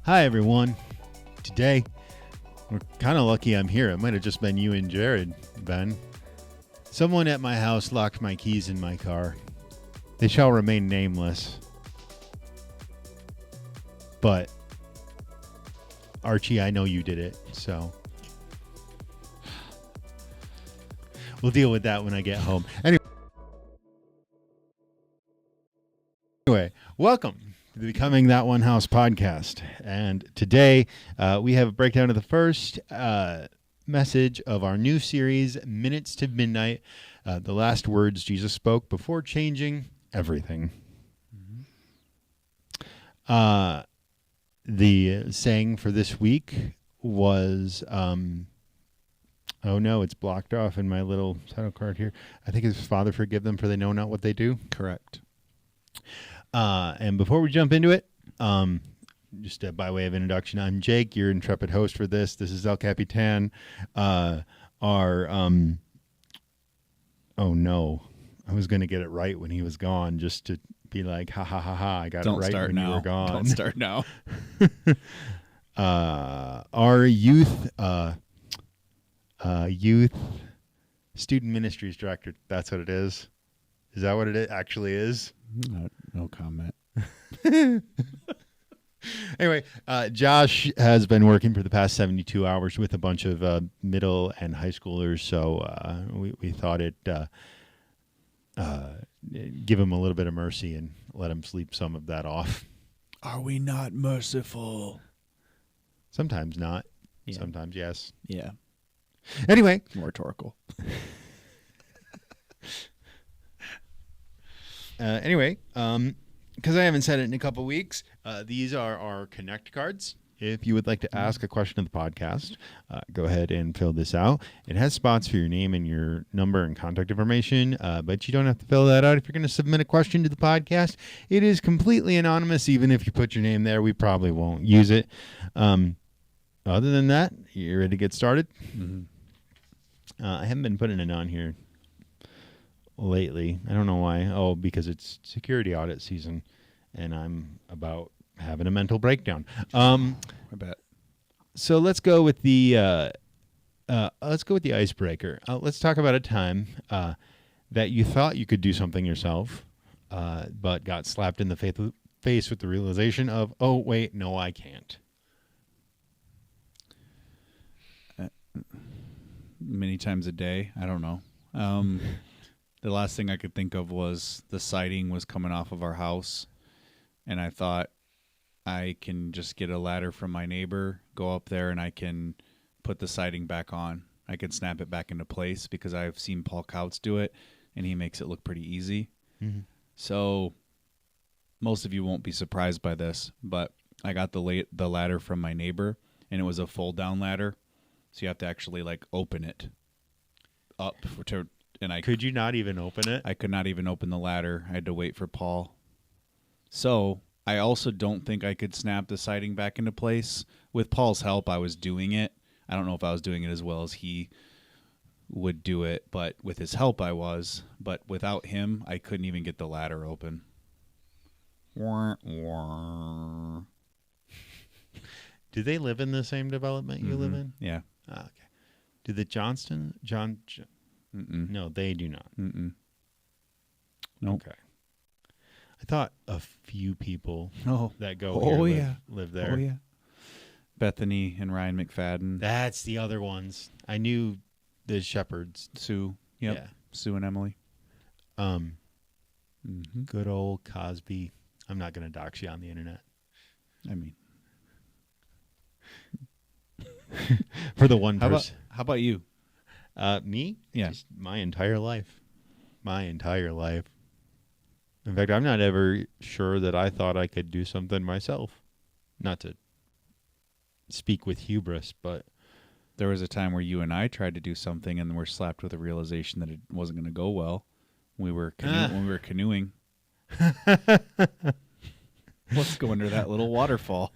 Hi, everyone. Today, we're kind of lucky I'm here. It might have just been you and Jared, Ben. Someone at my house locked my keys in my car. They shall remain nameless. But, Archie, I know you did it, so we'll deal with that when I get home. Anyway, welcome to the Becoming That One House podcast. And today we have a breakdown of the first message of our new series, Minutes to Midnight, the last words Jesus spoke before changing everything. The saying for this week was, oh no, it's blocked off in my little title card here. I think it's Father, forgive them for they know not what they do. Correct. And before we jump into it, just by way of introduction, I'm Jake, your intrepid host for this. This is El Capitan. Oh no, I was going to get it right when he was gone, just to be like, ha ha ha ha, I got it right when you were gone. Don't start now. Our youth student ministries director. That's what it is. Is that what it actually is? No comment. Anyway, Josh has been working for the past 72 hours with a bunch of middle and high schoolers, so we thought it'd give him a little bit of mercy and let him sleep some of that off. Are we not merciful? Sometimes not. Yeah. Sometimes yes. Yeah. Anyway. More rhetorical. Anyway, because I haven't said it in a couple weeks, these are our Connect cards. If you would like to ask a question of the podcast, go ahead and fill this out. It has spots for your name and your number and contact information, but you don't have to fill that out if you're going to submit a question to the podcast. It is completely anonymous. Even if you put your name there, we probably won't use it. Other than that, you ready to get started? Mm-hmm. I haven't been putting it on here lately. I don't know why. Oh, because it's security audit season, and I'm about having a mental breakdown. I bet. So let's go with the icebreaker. Let's talk about a time that you thought you could do something yourself, but got slapped in the face with the realization of, oh wait, no, I can't. Many times a day. I don't know. The last thing I could think of was the siding was coming off of our house, and I thought I can just get a ladder from my neighbor, go up there, and I can put the siding back on. I can snap it back into place because I've seen Paul Kautz do it, and he makes it look pretty easy. Mm-hmm. So most of you won't be surprised by this, but I got the ladder from my neighbor, and it was a fold-down ladder, so you have to actually open it up to. And could you not even open it? I could not even open the ladder. I had to wait for Paul. So I also don't think I could snap the siding back into place. With Paul's help, I was doing it. I don't know if I was doing it as well as he would do it, but with his help I was. But without him, I couldn't even get the ladder open. Do they live in the same development you live in? Yeah. Okay. Do the John? Mm-mm. No, they do not. Mm-mm. Nope. Okay. I thought a few people that go live there. Oh, yeah. Bethany and Ryan McFadden. That's the other ones. I knew the Shepherds. Sue. Yep. Yeah. Sue and Emily. Good old Cosby. I'm not going to dox you on the internet. I mean. For the one person. How about you? Me? Yeah. Just my entire life. In fact, I'm not ever sure that I thought I could do something myself. Not to speak with hubris, but there was a time where you and I tried to do something and were slapped with a realization that it wasn't going to go well. When we were canoeing. Let's go under that little waterfall.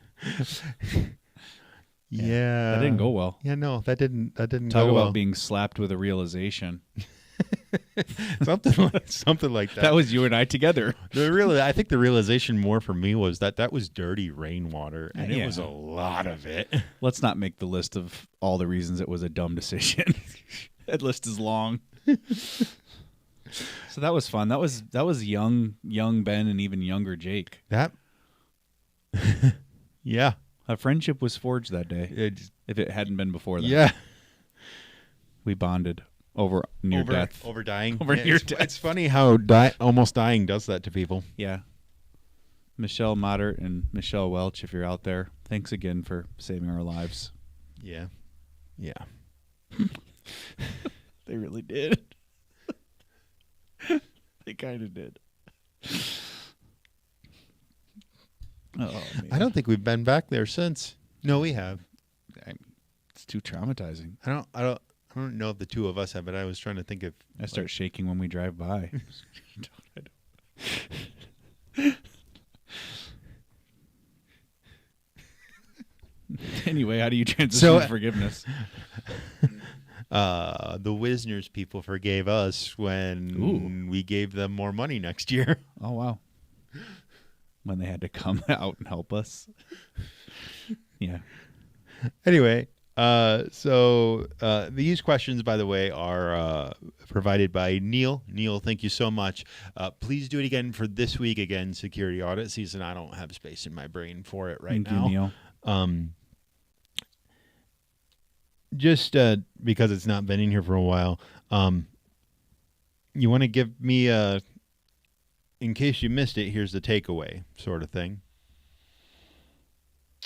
Yeah. That didn't go well. Yeah, no, that didn't Talk go about well. being slapped with a realization. something like that. That was you and I together. I think the realization more for me was that was dirty rainwater, and Yeah. it was a lot of it. Let's not make the list of all the reasons it was a dumb decision. That list is long. So that was fun. That was young Ben and even younger Jake. That, yeah, A friendship was forged that day. it, If it hadn't been before that, yeah. we bonded over near death. over dying, Over Yeah, near it's, death. It's funny how almost dying does that to people. Yeah. Michelle Moddert and Michelle Welch, if you're out there, thanks again for saving our lives. Yeah, yeah. They really did. They kind of did. Oh, man. I don't think we've been back there since. No, we have. It's too traumatizing. I don't know if the two of us have, but I was trying to think of. I start shaking when we drive by. Anyway, how do you transition to forgiveness? The Wisners people forgave us when we gave them more money next year. Oh, wow. When they had to come out and help us. Yeah. Anyway, so these questions, by the way, are provided by Neil. Neil, thank you so much. Please do it again for this week. Again, security audit season. I don't have space in my brain for it right Thank now. you, Neil. Just because it's not been in here for a while, you want to give me in case you missed it, here's the takeaway sort of thing.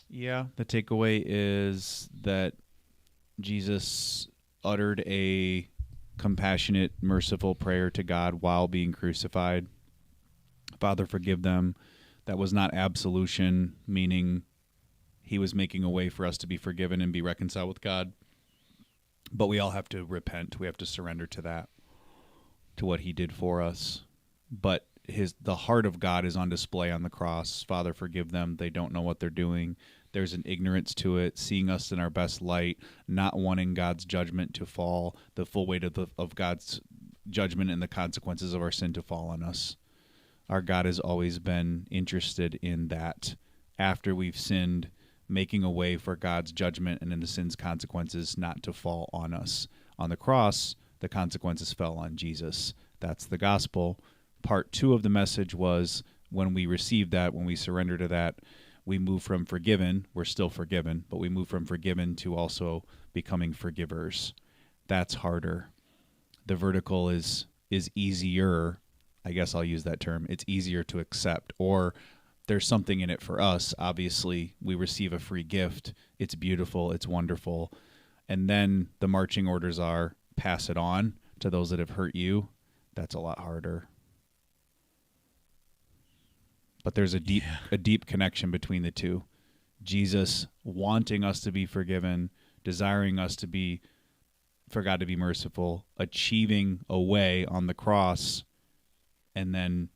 Yeah, the takeaway is that Jesus uttered a compassionate, merciful prayer to God while being crucified. Father, forgive them. That was not absolution, meaning he was making a way for us to be forgiven and be reconciled with God. But we all have to repent. We have to surrender to that, to what he did for us. But the heart of God is on display on the cross. Father, forgive them. They don't know what they're doing. There's an ignorance to it, seeing us in our best light, not wanting God's judgment to fall, the full weight of God's judgment and the consequences of our sin to fall on us. Our God has always been interested in that. After we've sinned, making a way for God's judgment and in the sin's consequences not to fall on us. On the cross, the consequences fell on Jesus. That's the gospel. Part 2 of the message was when we receive that, when we surrender to that, we move from forgiven, we're still forgiven, but we move from forgiven to also becoming forgivers. That's harder. The vertical is easier. I guess I'll use that term. It's easier to accept, or there's something in it for us. Obviously, we receive a free gift. It's beautiful. It's wonderful. And then the marching orders are pass it on to those that have hurt you. That's a lot harder. But there's a deep connection between the two. Jesus wanting us to be forgiven, desiring us for God to be merciful, achieving a way on the cross, and then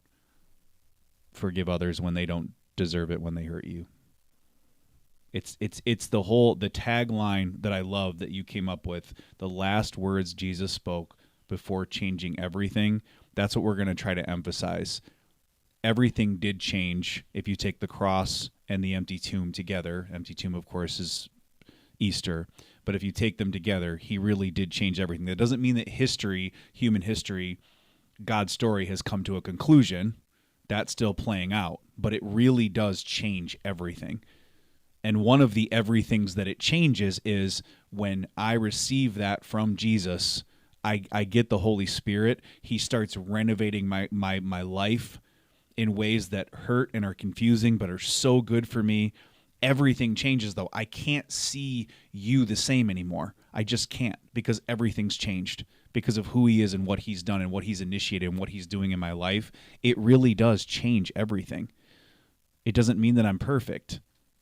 forgive others when they don't deserve it, when they hurt you. It's the tagline that I love that you came up with, the last words Jesus spoke before changing everything. That's what we're going to try to emphasize. Everything did change if you take the cross and the empty tomb together. Empty tomb, of course, is Easter. But if you take them together, he really did change everything. That doesn't mean that human history, God's story has come to a conclusion. That's still playing out. But it really does change everything. And one of the everythings that it changes is when I receive that from Jesus, I get the Holy Spirit. He starts renovating my life in ways that hurt and are confusing but are so good for me. Everything changes, though. I can't see you the same anymore. I just can't, because everything's changed because of who he is and what he's done and what he's initiated and what he's doing in my life. It really does change everything. It doesn't mean that I'm perfect.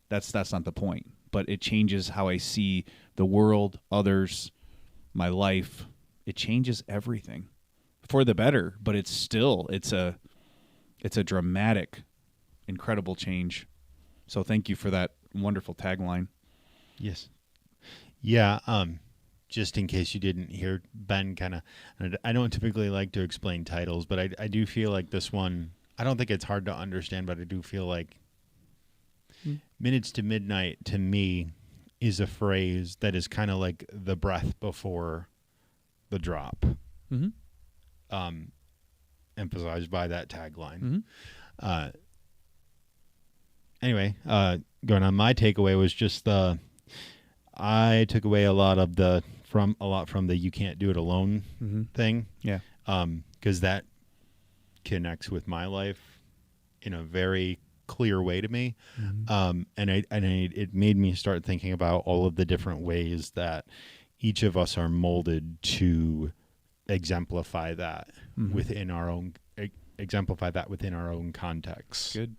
That's not the point. But it changes how I see the world, others, my life. It changes everything for the better, but it's a dramatic, incredible change. So thank you for that wonderful tagline. Yes. Yeah. just in case you didn't hear Ben kind of, I don't typically like to explain titles, but I do feel like this one, I don't think it's hard to understand, but I do feel like minutes to midnight to me is a phrase that is kind of like the breath before the drop, emphasized by that tagline. Anyway, going on, my takeaway was just I took away a lot from the you can't do it alone thing. Yeah. Because that connects with my life in a very clear way to me. It made me start thinking about all of the different ways that each of us are molded to exemplify that within our own context. Good.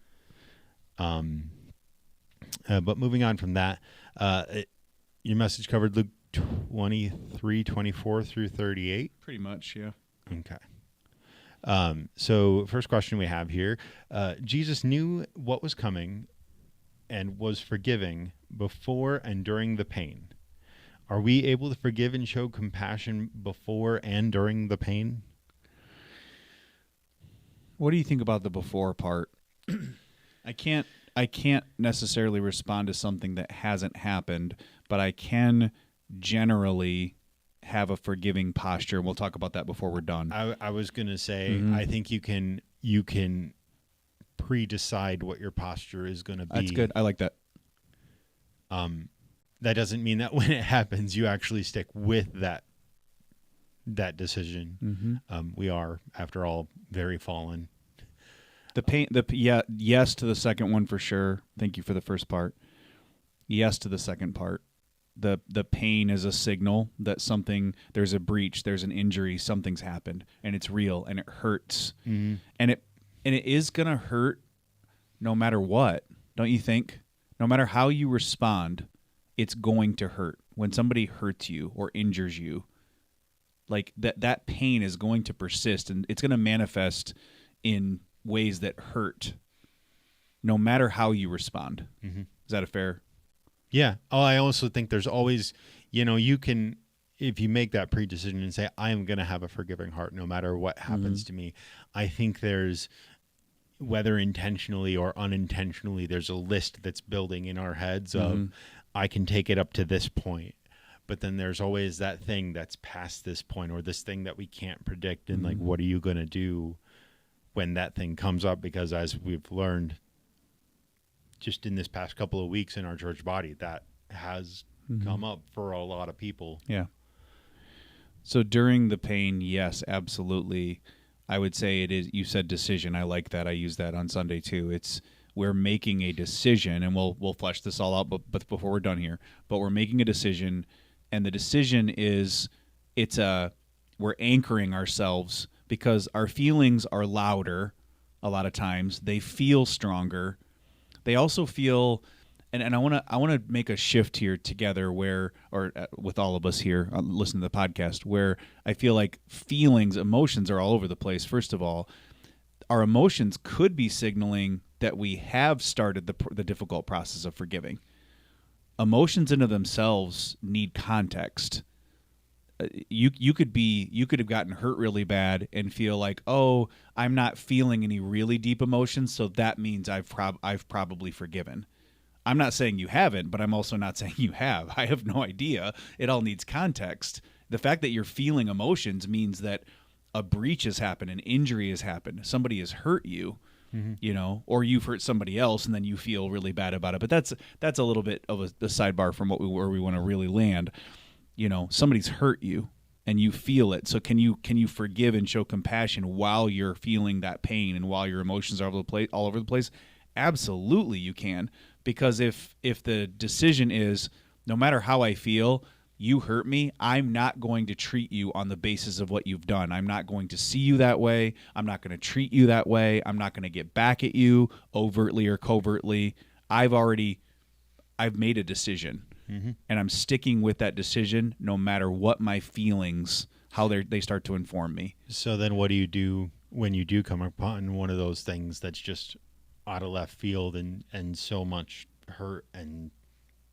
But moving on from that, your message covered Luke 23, 24 through 38. Pretty much, yeah. Okay. So first question we have here, Jesus knew what was coming and was forgiving before and during the pain. Are we able to forgive and show compassion before and during the pain? What do you think about the before part? I can't necessarily respond to something that hasn't happened, but I can generally have a forgiving posture. We'll talk about that before we're done. I was going to say, I think you can pre-decide what your posture is going to be. That's good. I like that. That doesn't mean that when it happens, you actually stick with that decision. We are, after all, very fallen. The pain. Yes to the second one for sure. Thank you for the first part. Yes to the second part. The pain is a signal that there's a breach, there's an injury, something's happened, and it's real and it hurts, and it is gonna hurt no matter what, don't you think? No matter how you respond, it's going to hurt. When somebody hurts you or injures you, like that pain is going to persist, and it's going to manifest in ways that hurt no matter how you respond. Is that a fair? Yeah. Oh, I also think there's always, you can, if you make that pre-decision and say, I am going to have a forgiving heart no matter what happens to me, I think there's, whether intentionally or unintentionally, there's a list that's building in our heads of, I can take it up to this point. But then there's always that thing that's past this point, or this thing that we can't predict. And like, what are you going to do when that thing comes up? Because as we've learned just in this past couple of weeks in our church body, that has come up for a lot of people. Yeah. So during the pain, yes, absolutely. I would say it is, you said decision. I like that. I use that on Sunday too. We're making a decision, and we'll flesh this all out, but before we're done here, but we're making a decision, and the decision is, we're anchoring ourselves because our feelings are louder a lot of times. They feel stronger. They also feel, and I want to make a shift here together with all of us here listening to the podcast, where I feel like emotions are all over the place. First of all, our emotions could be signaling that we have started the difficult process of forgiving. Emotions into themselves need context. You could have gotten hurt really bad and feel like, oh, I'm not feeling any really deep emotions, so that means I've probably forgiven. I'm not saying you haven't, but I'm also not saying you have. I have no idea. It all needs context. The fact that you're feeling emotions means that a breach has happened, an injury has happened, somebody has hurt you, or you've hurt somebody else, and then you feel really bad about it. But that's a little bit of a sidebar from where we want to really land. Somebody's hurt you and you feel it. So can you forgive and show compassion while you're feeling that pain and while your emotions are all over the place? Absolutely you can. Because if the decision is, no matter how I feel, you hurt me, I'm not going to treat you on the basis of what you've done. I'm not going to see you that way. I'm not going to treat you that way. I'm not going to get back at you overtly or covertly. I've made a decision. And I'm sticking with that decision no matter what my feelings, how they start to inform me. So then what do you do when you do come upon one of those things that's just out of left field and so much hurt and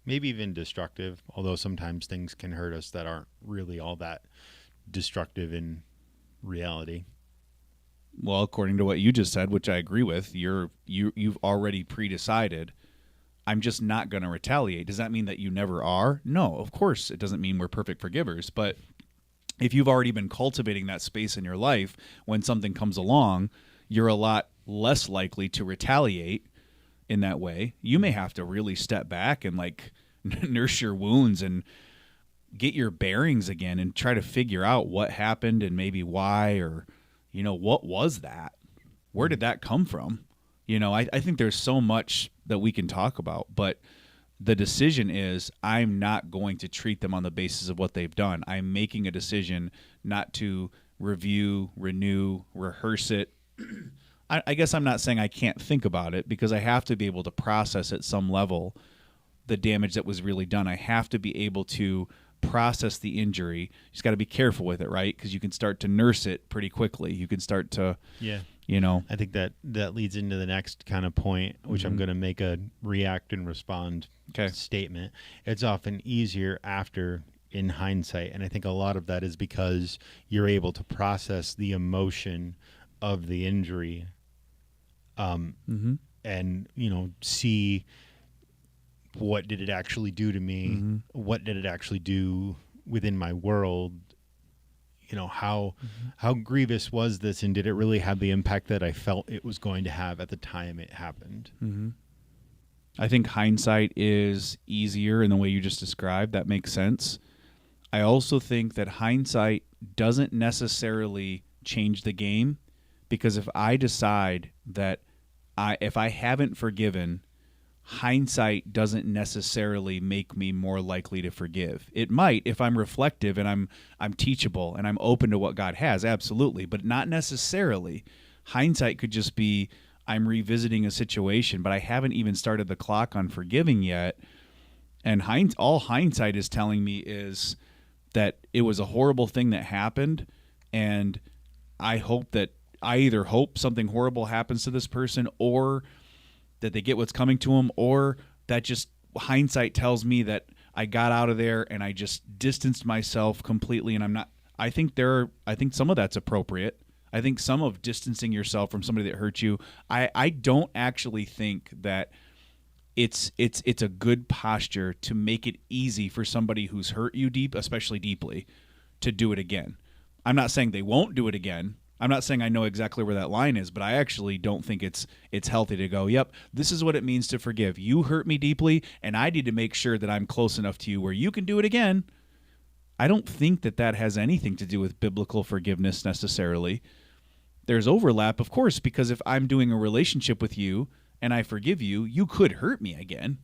maybe even destructive, although sometimes things can hurt us that aren't really all that destructive in reality. Well, according to what you just said, which I agree with, you've already pre-decided, I'm just not going to retaliate. Does that mean that you never are? No, of course it doesn't mean we're perfect forgivers, but if you've already been cultivating that space in your life, when something comes along, you're a lot less likely to retaliate in that way. You may have to really step back and like nurse your wounds and get your bearings again and try to figure out what happened and maybe why, or, what was that? Where did that come from? I think there's so much that we can talk about, but the decision is I'm not going to treat them on the basis of what they've done. I'm making a decision not to review, renew, rehearse it. I guess I'm not saying I can't think about it, because I have to be able to process at some level the damage that was really done. I have to be able to process the injury. You just got to be careful with it, right? Because you can start to nurse it pretty quickly. You can start to, I think that leads into the next kind of point, which I'm going to make a react and respond statement. It's often easier after, in hindsight, and I think a lot of that is because you're able to process the emotion of the injury, and see what did it actually do to me, what did it actually do within my world. How grievous was this, and did it really have the impact that I felt it was going to have at the time it happened? I think hindsight is easier in the way you just described. That makes sense. I also think that hindsight doesn't necessarily change the game, because if I decide that if I haven't forgiven, hindsight doesn't necessarily make me more likely to forgive. It might if I'm reflective and I'm teachable and I'm open to what God has, absolutely, but not necessarily. Hindsight could just be I'm revisiting a situation, but I haven't even started the clock on forgiving yet, and all hindsight is telling me is that it was a horrible thing that happened, and I either hope something horrible happens to this person, or that they get what's coming to them, or that just hindsight tells me that I got out of there and I just distanced myself completely. And I think some of that's appropriate. I think some of distancing yourself from somebody that hurt you, I don't actually think that it's a good posture to make it easy for somebody who's hurt you especially deeply, to do it again. I'm not saying they won't do it again. I'm not saying I know exactly where that line is, but I actually don't think it's healthy to go, yep, this is what it means to forgive. You hurt me deeply, and I need to make sure that I'm close enough to you where you can do it again. I don't think that has anything to do with biblical forgiveness necessarily. There's overlap, of course, because if I'm doing a relationship with you and I forgive you, you could hurt me again.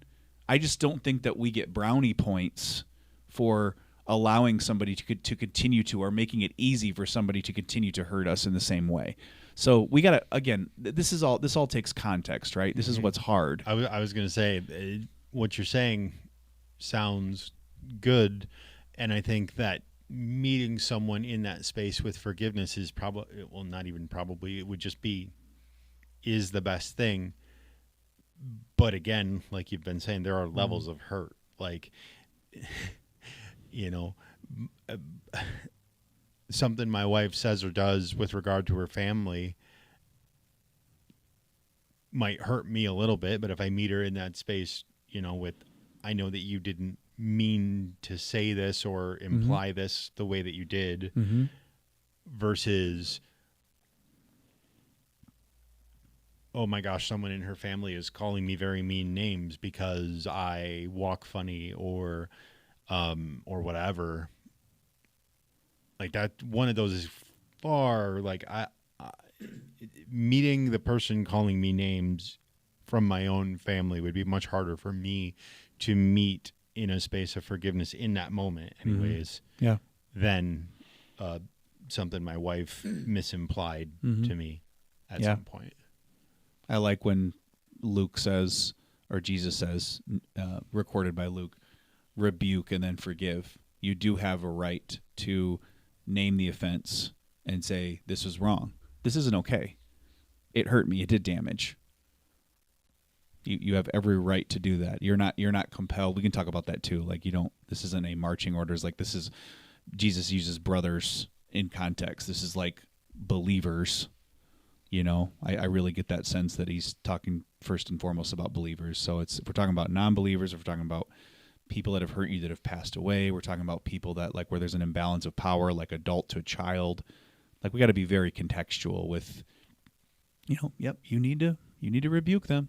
I just don't think that we get brownie points for allowing somebody to continue to, or making it easy for somebody to continue to hurt us in the same way. So we got to, again, this all takes context, right? This is what's hard. I was going to say, what you're saying sounds good, and I think that meeting someone in that space with forgiveness is probably, well, not even probably, it would just be, is the best thing. But again, like you've been saying, there are levels of hurt. Like, something my wife says or does with regard to her family might hurt me a little bit, but if I meet her in that space, with, I know that you didn't mean to say this or imply this the way that you did, versus, oh my gosh, someone in her family is calling me very mean names because I walk funny or whatever. Like that, one of those is far, like I meeting the person calling me names from my own family would be much harder for me to meet in a space of forgiveness in that moment anyways, than something my wife misimplied to me at some point. I like when Luke says, or Jesus says, recorded by Luke, rebuke and then forgive. You do have a right to name the offense and say, this is wrong. This isn't okay. It hurt me. It did damage. You have every right to do that. You're not compelled. We can talk about that too. Like, this isn't a marching orders. Like, this is, Jesus uses brothers in context. This is like believers. I really get that sense that he's talking first and foremost about believers. So if we're talking about non-believers, if we're talking about people that have hurt you, that have passed away, we're talking about people that, like, where there's an imbalance of power, like adult to child. Like, we got to be very contextual with, yep, you need to rebuke them.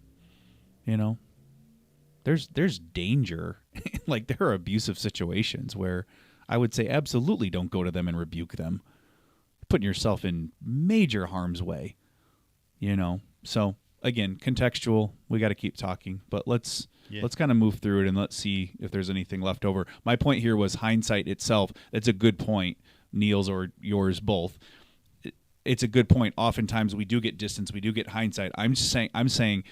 There's danger. Like, there are abusive situations where I would say absolutely don't go to them and rebuke them. You're putting yourself in major harm's way. So again, contextual. We got to keep talking, but let's kind of move through it and let's see if there's anything left over. My point here was hindsight itself. That's a good point, Neil's or yours both. It's a good point. Oftentimes we do get distance, we do get hindsight. I'm saying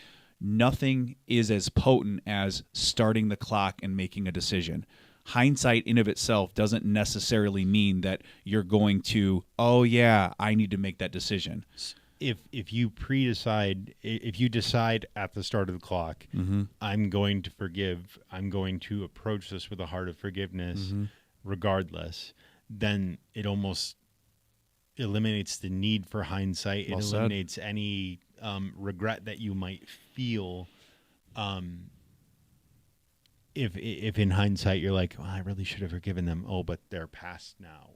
nothing is as potent as starting the clock and making a decision. Hindsight in of itself doesn't necessarily mean that you're going to, oh yeah, I need to make that decision. If you decide at the start of the clock, I'm going to forgive, I'm going to approach this with a heart of forgiveness, regardless, then it almost eliminates the need for hindsight. It eliminates any regret that you might feel. If in hindsight you're like, I really should have forgiven them. Oh, but they're past now.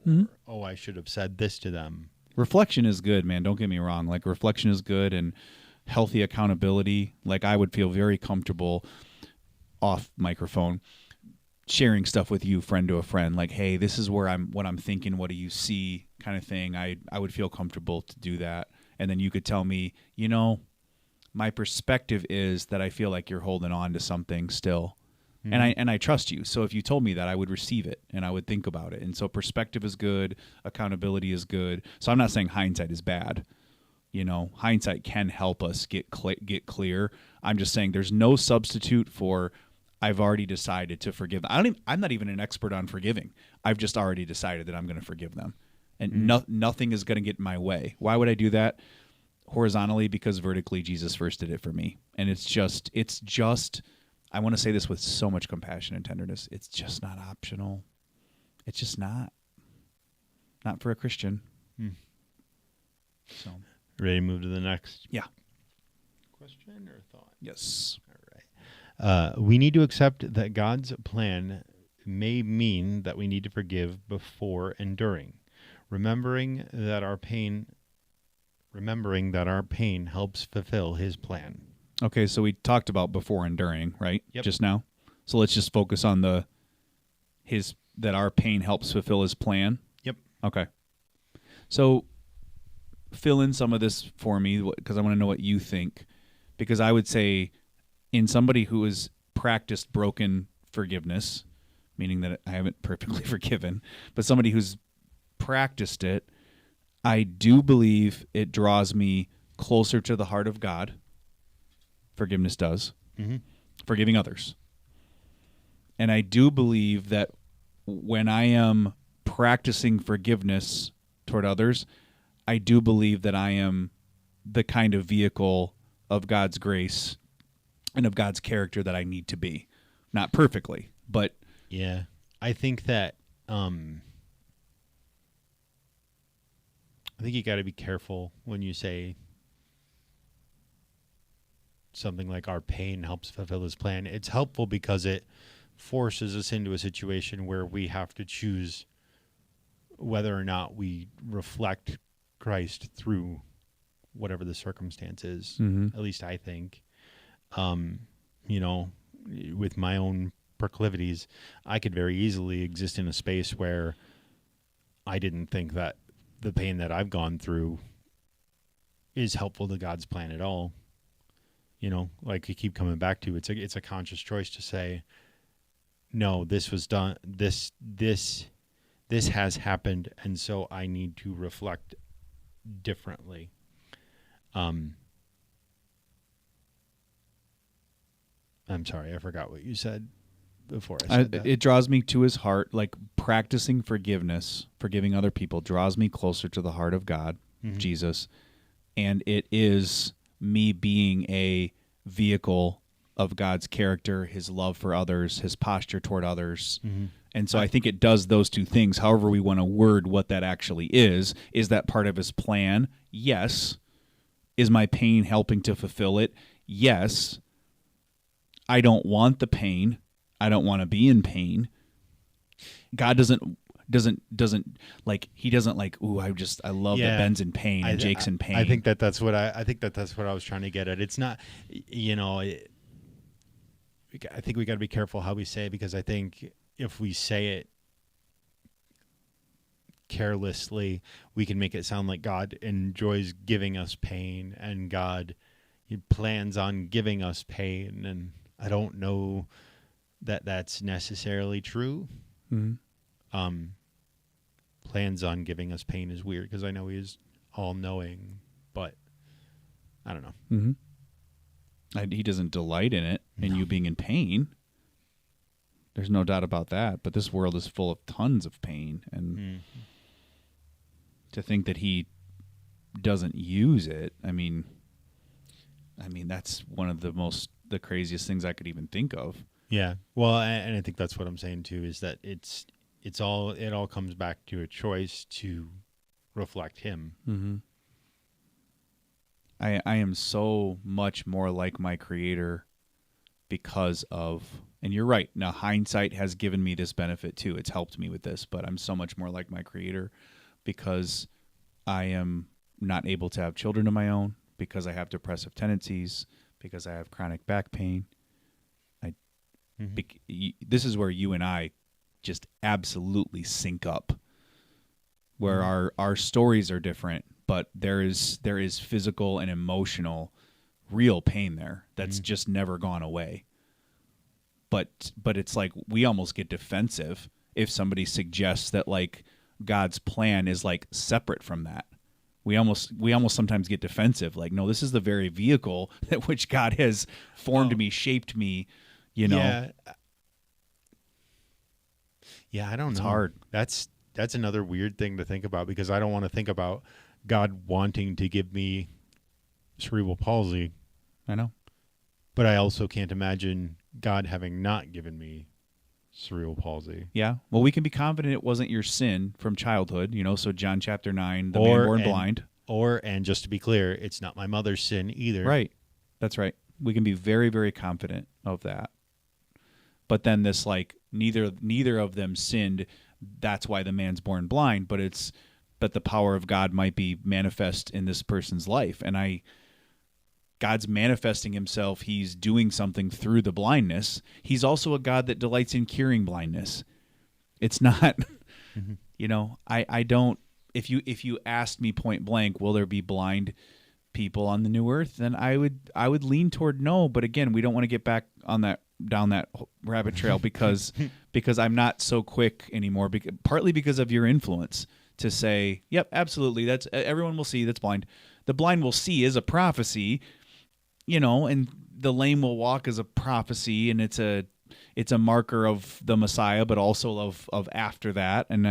Or, I should have said this to them. Reflection is good, man. Don't get me wrong. Like, reflection is good, and healthy accountability. Like, I would feel very comfortable off microphone sharing stuff with you, friend to a friend. Like, hey, this is what I'm thinking. What do you see? Kind of thing. I would feel comfortable to do that. And then you could tell me, my perspective is that I feel like you're holding on to something still. And I trust you. So if you told me that, I would receive it and I would think about it. And so perspective is good, accountability is good. So I'm not saying hindsight is bad. Hindsight can help us get clear. I'm just saying there's no substitute for I've already decided to forgive them. I'm not even an expert on forgiving. I've just already decided that I'm going to forgive them. And nothing is going to get in my way. Why would I do that? Horizontally, because vertically Jesus first did it for me. And it's just I want to say this with so much compassion and tenderness. It's just not optional. It's just not for a Christian. So, ready to move to the next? Yeah. Question or thought? Yes. All right. We need to accept that God's plan may mean that we need to forgive before and during, remembering that our pain helps fulfill His plan. Okay, so we talked about before and during, right? Yep. Just now. So let's just focus on that our pain helps fulfill His plan. Yep. Okay. So fill in some of this for me, because I want to know what you think. Because I would say, in somebody who has practiced broken forgiveness, meaning that I haven't perfectly forgiven, but somebody who's practiced it, I do believe it draws me closer to the heart of God. Forgiveness does. Forgiving others. And I do believe that when I am practicing forgiveness toward others, I do believe that I am the kind of vehicle of God's grace and of God's character that I need to be. Not perfectly, but... Yeah. I think that... I think you got to be careful when you say something like our pain helps fulfill His plan. It's helpful because it forces us into a situation where we have to choose whether or not we reflect Christ through whatever the circumstance is. At least I think. With my own proclivities, I could very easily exist in a space where I didn't think that the pain that I've gone through is helpful to God's plan at all. Like you keep coming back to, it's a conscious choice to say, no, this was done. This has happened. And so I need to reflect differently. I'm sorry, I forgot what you said before I said that. It draws me to His heart, like practicing forgiveness, forgiving other people draws me closer to the heart of God, Jesus. And it is me being a vehicle of God's character, his love for others, his posture toward others. Mm-hmm. And so I think it does those two things. However we want to word what that actually is that part of his plan? Yes. Is my pain helping to fulfill it? Yes. I don't want the pain. I don't want to be in pain. God doesn't like, he doesn't like, ooh, I love that Ben's in pain and Jake's in pain. I think that's what I was trying to get at. It's not, I think we got to be careful how we say it, because I think if we say it carelessly, we can make it sound like God enjoys giving us pain and he plans on giving us pain. And I don't know that that's necessarily true. Mm-hmm. Plans on giving us pain is weird, because I know he is all-knowing, but I don't know. Mm-hmm. He doesn't delight in it, in you being in pain. There's no doubt about that. But this world is full of tons of pain, and to think that he doesn't use it, I mean, that's one of the craziest things I could even think of. Yeah. Well, and I think that's what I'm saying too, is that it all comes back to a choice to reflect him. Mm-hmm. I am so much more like my Creator because of, and you're right, now hindsight has given me this benefit too. It's helped me with this, but I'm so much more like my Creator because I am not able to have children of my own, because I have depressive tendencies, because I have chronic back pain. This is where you and I just absolutely sync up, where our stories are different, but there is physical and emotional real pain there that's just never gone away. But it's like we almost get defensive if somebody suggests that like God's plan is like separate from that. We almost sometimes get defensive, like, no, this is the very vehicle that which God has formed me, shaped me, Yeah. Yeah, I don't know. It's hard. That's another weird thing to think about, because I don't want to think about God wanting to give me cerebral palsy. I know. But I also can't imagine God having not given me cerebral palsy. Yeah. Well, we can be confident it wasn't your sin from childhood, so John chapter 9, the man born blind. And just to be clear, it's not my mother's sin either. Right. That's right. We can be very, very confident of that. But then this, like, neither of them sinned. That's why the man's born blind. But the power of God might be manifest in this person's life, and God's manifesting himself. He's doing something through the blindness. He's also a God that delights in curing blindness. It's not, I don't. If you asked me point blank, will there be blind people on the new earth? Then I would lean toward no. But again, we don't want to get back down that rabbit trail because I'm not so quick anymore. Partly because of your influence to say, yep, absolutely. That's everyone will see. That's blind. The blind will see is a prophecy, and the lame will walk as a prophecy, and it's a marker of the Messiah, but also of after that. And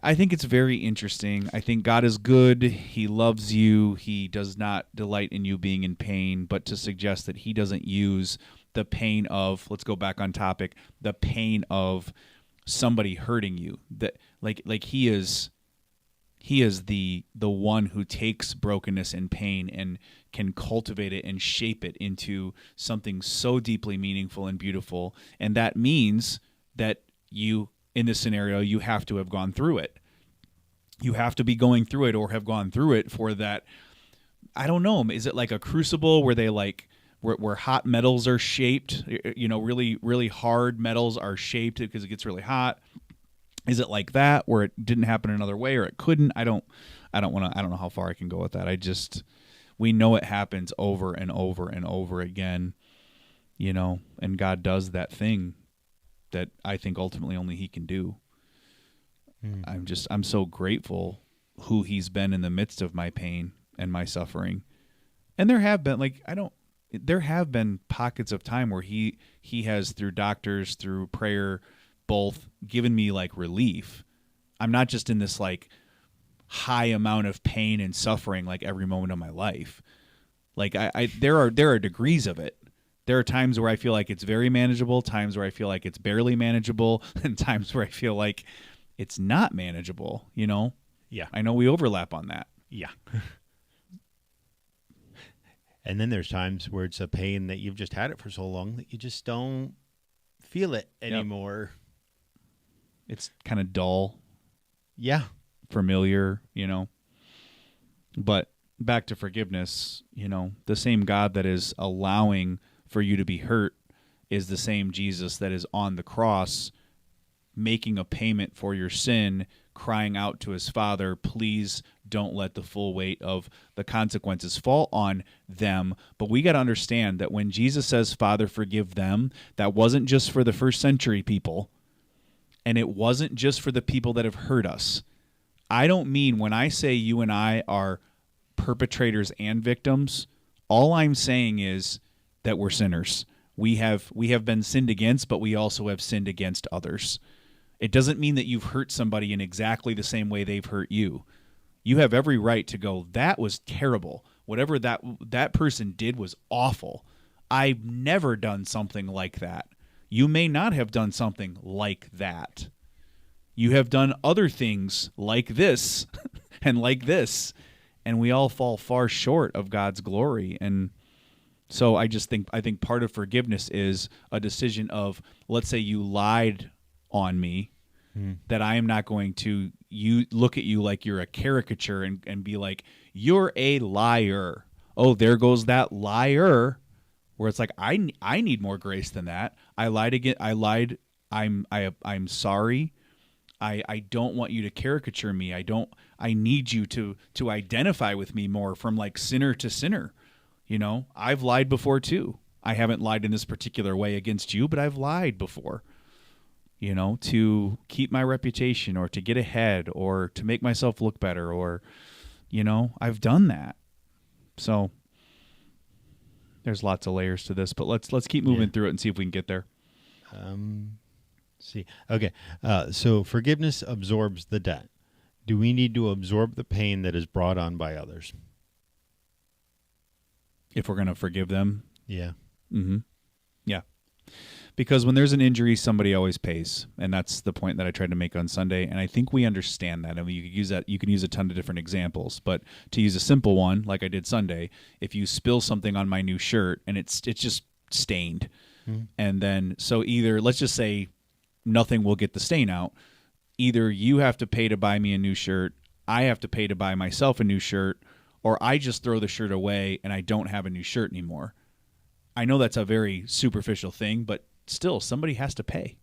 I think it's very interesting. I think God is good. He loves you. He does not delight in you being in pain, but to suggest that he doesn't use the pain of, let's go back on topic, the pain of somebody hurting you, that like he is the one who takes brokenness and pain and can cultivate it and shape it into something so deeply meaningful and beautiful. And that means that you, in this scenario, you have to have gone through it. You have to be going through it or have gone through it for that. I don't know. Is it like a crucible where they where hot metals are shaped? Really, really hard metals are shaped because it gets really hot. Is it like that where it didn't happen another way or it couldn't? I don't know how far I can go with that. We know it happens over and over and over again, and God does that thing that I think ultimately only he can do. I'm so grateful who he's been in the midst of my pain and my suffering. And there have been pockets of time where he has, through doctors, through prayer, both given me like relief. I'm not just in this like high amount of pain and suffering like every moment of my life. Like there are degrees of it. There are times where I feel like it's very manageable, times where I feel like it's barely manageable, and times where I feel like it's not manageable, you know? Yeah. I know we overlap on that. Yeah. And then there's times where it's a pain that you've just had it for so long that you just don't feel it anymore. It's kind of dull, Yeah. familiar, you know? But back to forgiveness, you know, the same God that is allowing for you to be hurt is the same Jesus that is on the cross making a payment for your sin, crying out to his Father, please don't let the full weight of the consequences fall on them. But we got to understand that when Jesus says, Father, forgive them, that wasn't just for the first century people, and it wasn't just for the people that have hurt us. I don't mean when I say you and I are perpetrators and victims, all I'm saying is that we're sinners. We have been sinned against, but we also have sinned against others. It doesn't mean that you've hurt somebody in exactly the same way they've hurt you. You have every right to go, that was terrible. Whatever that person did was awful. I've never done something like that. You may not have done something like that. You have done other things like this and like this, and we all fall far short of God's glory. And so I think part of forgiveness is a decision of, let's say you lied on me, that I am not going to look at you like you're a caricature and be like, you're a liar. Oh, there goes that liar. Where it's like, I need more grace than that. I lied again. I lied. I'm sorry. I don't want you to caricature me. I need you to identify with me more, from like sinner to sinner. You know, I've lied before too. I haven't lied in this particular way against you, but I've lied before, you know, to keep my reputation or to get ahead or to make myself look better, or, you know, I've done that. So there's lots of layers to this, but let's keep moving through it and see if we can get there. See. Okay. So forgiveness absorbs the debt. Do we need to absorb the pain that is brought on by others? If we're going to forgive them. Yeah. Mm-hmm. Yeah. Because when there's an injury, somebody always pays. And that's the point that I tried to make on Sunday. And I think we understand that. I mean, you can use a ton of different examples, but to use a simple one, like I did Sunday, if you spill something on my new shirt and it's just stained, and then, so either, let's just say nothing will get the stain out. Either you have to pay to buy me a new shirt, I have to pay to buy myself a new shirt, or I just throw the shirt away and I don't have a new shirt anymore. I know that's a very superficial thing, but still, somebody has to pay.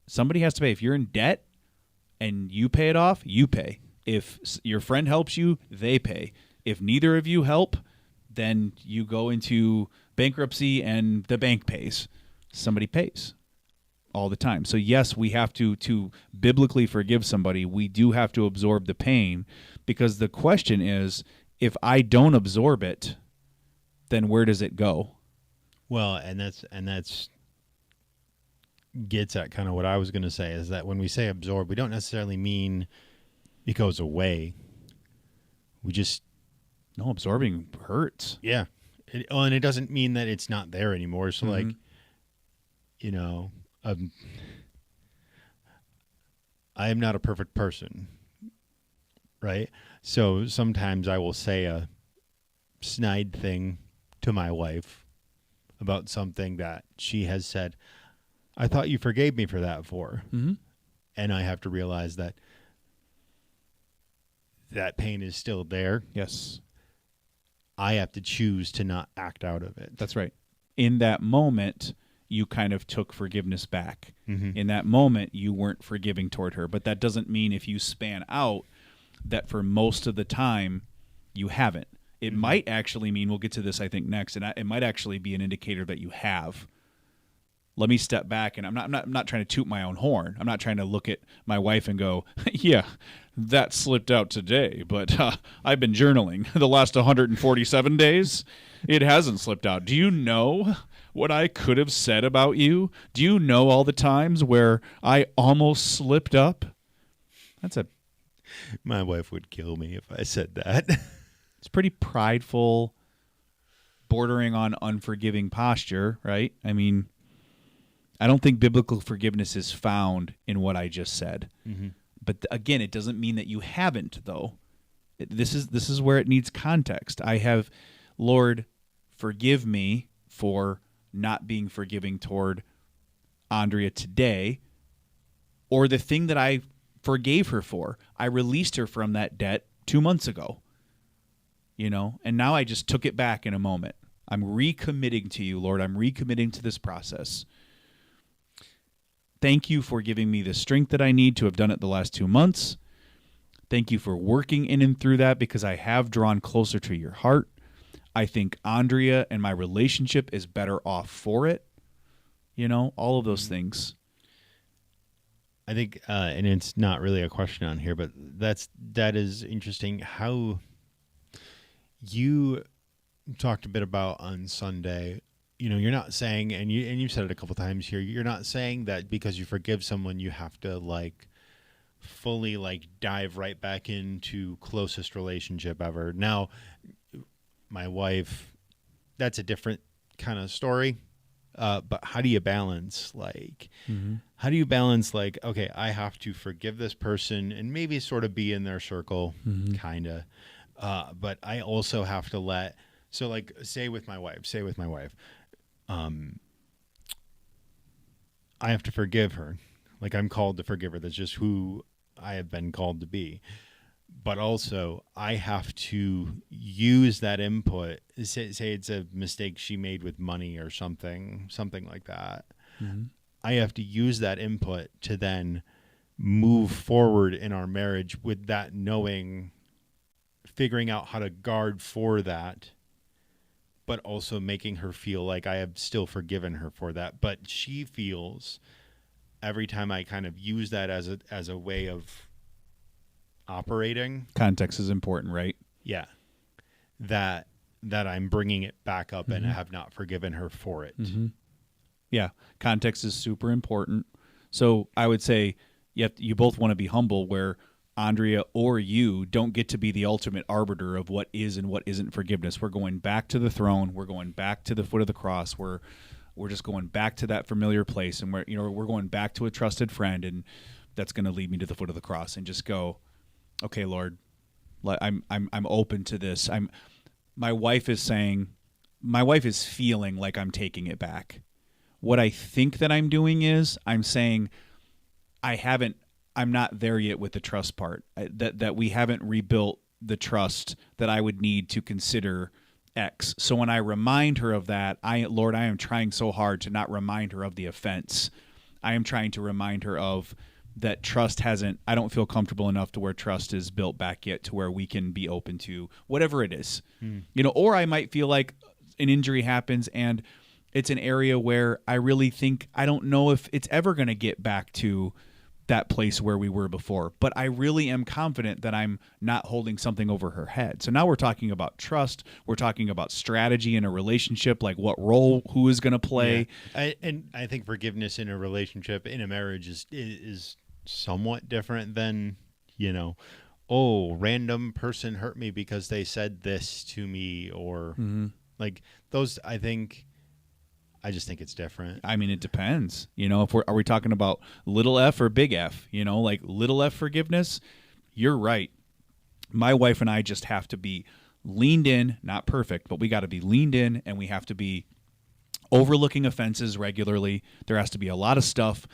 Somebody has to pay. If you're in debt and you pay it off, you pay. If your friend helps you, they pay. If neither of you help, then you go into bankruptcy and the bank pays. Somebody pays all the time. So yes, we have to biblically forgive somebody. We do have to absorb the pain, because the question is, if I don't absorb it, then where does it go? Well, and that's gets at kind of what I was going to say, is that when we say absorb, we don't necessarily mean it goes away. We just... No, absorbing hurts. Yeah. And it doesn't mean that it's not there anymore. So, like, you know, I am not a perfect person, right? So sometimes I will say a snide thing to my wife about something that she has said, I thought you forgave me for that for. Mm-hmm. And I have to realize that that pain is still there. Yes. I have to choose to not act out of it. That's right. In that moment, you kind of took forgiveness back. Mm-hmm. In that moment, you weren't forgiving toward her. But that doesn't mean if you span out that for most of the time you haven't. It might actually mean, we'll get to this I think next, and it might actually be an indicator that you have. Let me step back, and I'm not trying to toot my own horn. I'm not trying to look at my wife and go, yeah, that slipped out today, but I've been journaling the last 147 days. It hasn't slipped out. Do you know what I could have said about you? Do you know all the times where I almost slipped up? My wife would kill me if I said that. It's pretty prideful, bordering on unforgiving posture, right? I mean, I don't think biblical forgiveness is found in what I just said. Mm-hmm. But again, it doesn't mean that you haven't, though. This is where it needs context. I have, Lord, forgive me for not being forgiving toward Andrea today, or the thing that I forgave her for. I released her from that debt 2 months ago, and now I just took it back in a moment. I'm recommitting to you, Lord. I'm recommitting to this process. Thank you for giving me the strength that I need to have done it the last 2 months. Thank you for working in and through that, because I have drawn closer to your heart. I think Andrea and my relationship is better off for it. All of those things. I think, and it's not really a question on here, but that is interesting. How you talked a bit about on Sunday. You're not saying, and you've said it a couple times here. You're not saying that because you forgive someone, you have to fully dive right back into closest relationship ever. Now, my wife, that's a different kind of story. But how do you balance how do you balance okay, I have to forgive this person and maybe sort of be in their circle, kind of, but I also have to say with my wife, I have to forgive her. I'm called to forgive her. That's just who I have been called to be. But also, I have to use that input. Say it's a mistake she made with money or something like that. Mm-hmm. I have to use that input to then move forward in our marriage with that knowing, figuring out how to guard for that, but also making her feel like I have still forgiven her for that. But she feels every time I kind of use that as a way of operating. Context is important, right? Yeah. That I'm bringing it back up and have not forgiven her for it. Mm-hmm. Yeah. Context is super important. So I would say you both want to be humble, where Andrea or you don't get to be the ultimate arbiter of what is and what isn't forgiveness. We're going back to the throne. We're going back to the foot of the cross. We're just going back to that familiar place, and we're going back to a trusted friend, and that's going to lead me to the foot of the cross, and just go, okay, Lord, I'm open to this. My wife is feeling like I'm taking it back. What I think that I'm doing is I'm saying I'm not there yet with the trust part. That we haven't rebuilt the trust that I would need to consider X. So when I remind her of that, Lord, I am trying so hard to not remind her of the offense. I am trying to remind her of that trust I don't feel comfortable enough to where trust is built back yet to where we can be open to whatever it is. Or I might feel like an injury happens and it's an area where I really think, I don't know if it's ever going to get back to that place where we were before, but I really am confident that I'm not holding something over her head. So now we're talking about trust. We're talking about strategy in a relationship, like what role, who is going to play. Yeah. I think forgiveness in a relationship, in a marriage is somewhat different than, random person hurt me because they said this to me, or those. I just think it's different. I mean, it depends. If are we talking about little f or big F? Little f forgiveness. You're right. My wife and I just have to be leaned in, not perfect, but we got to be leaned in, and we have to be overlooking offenses regularly. There has to be a lot of stuff,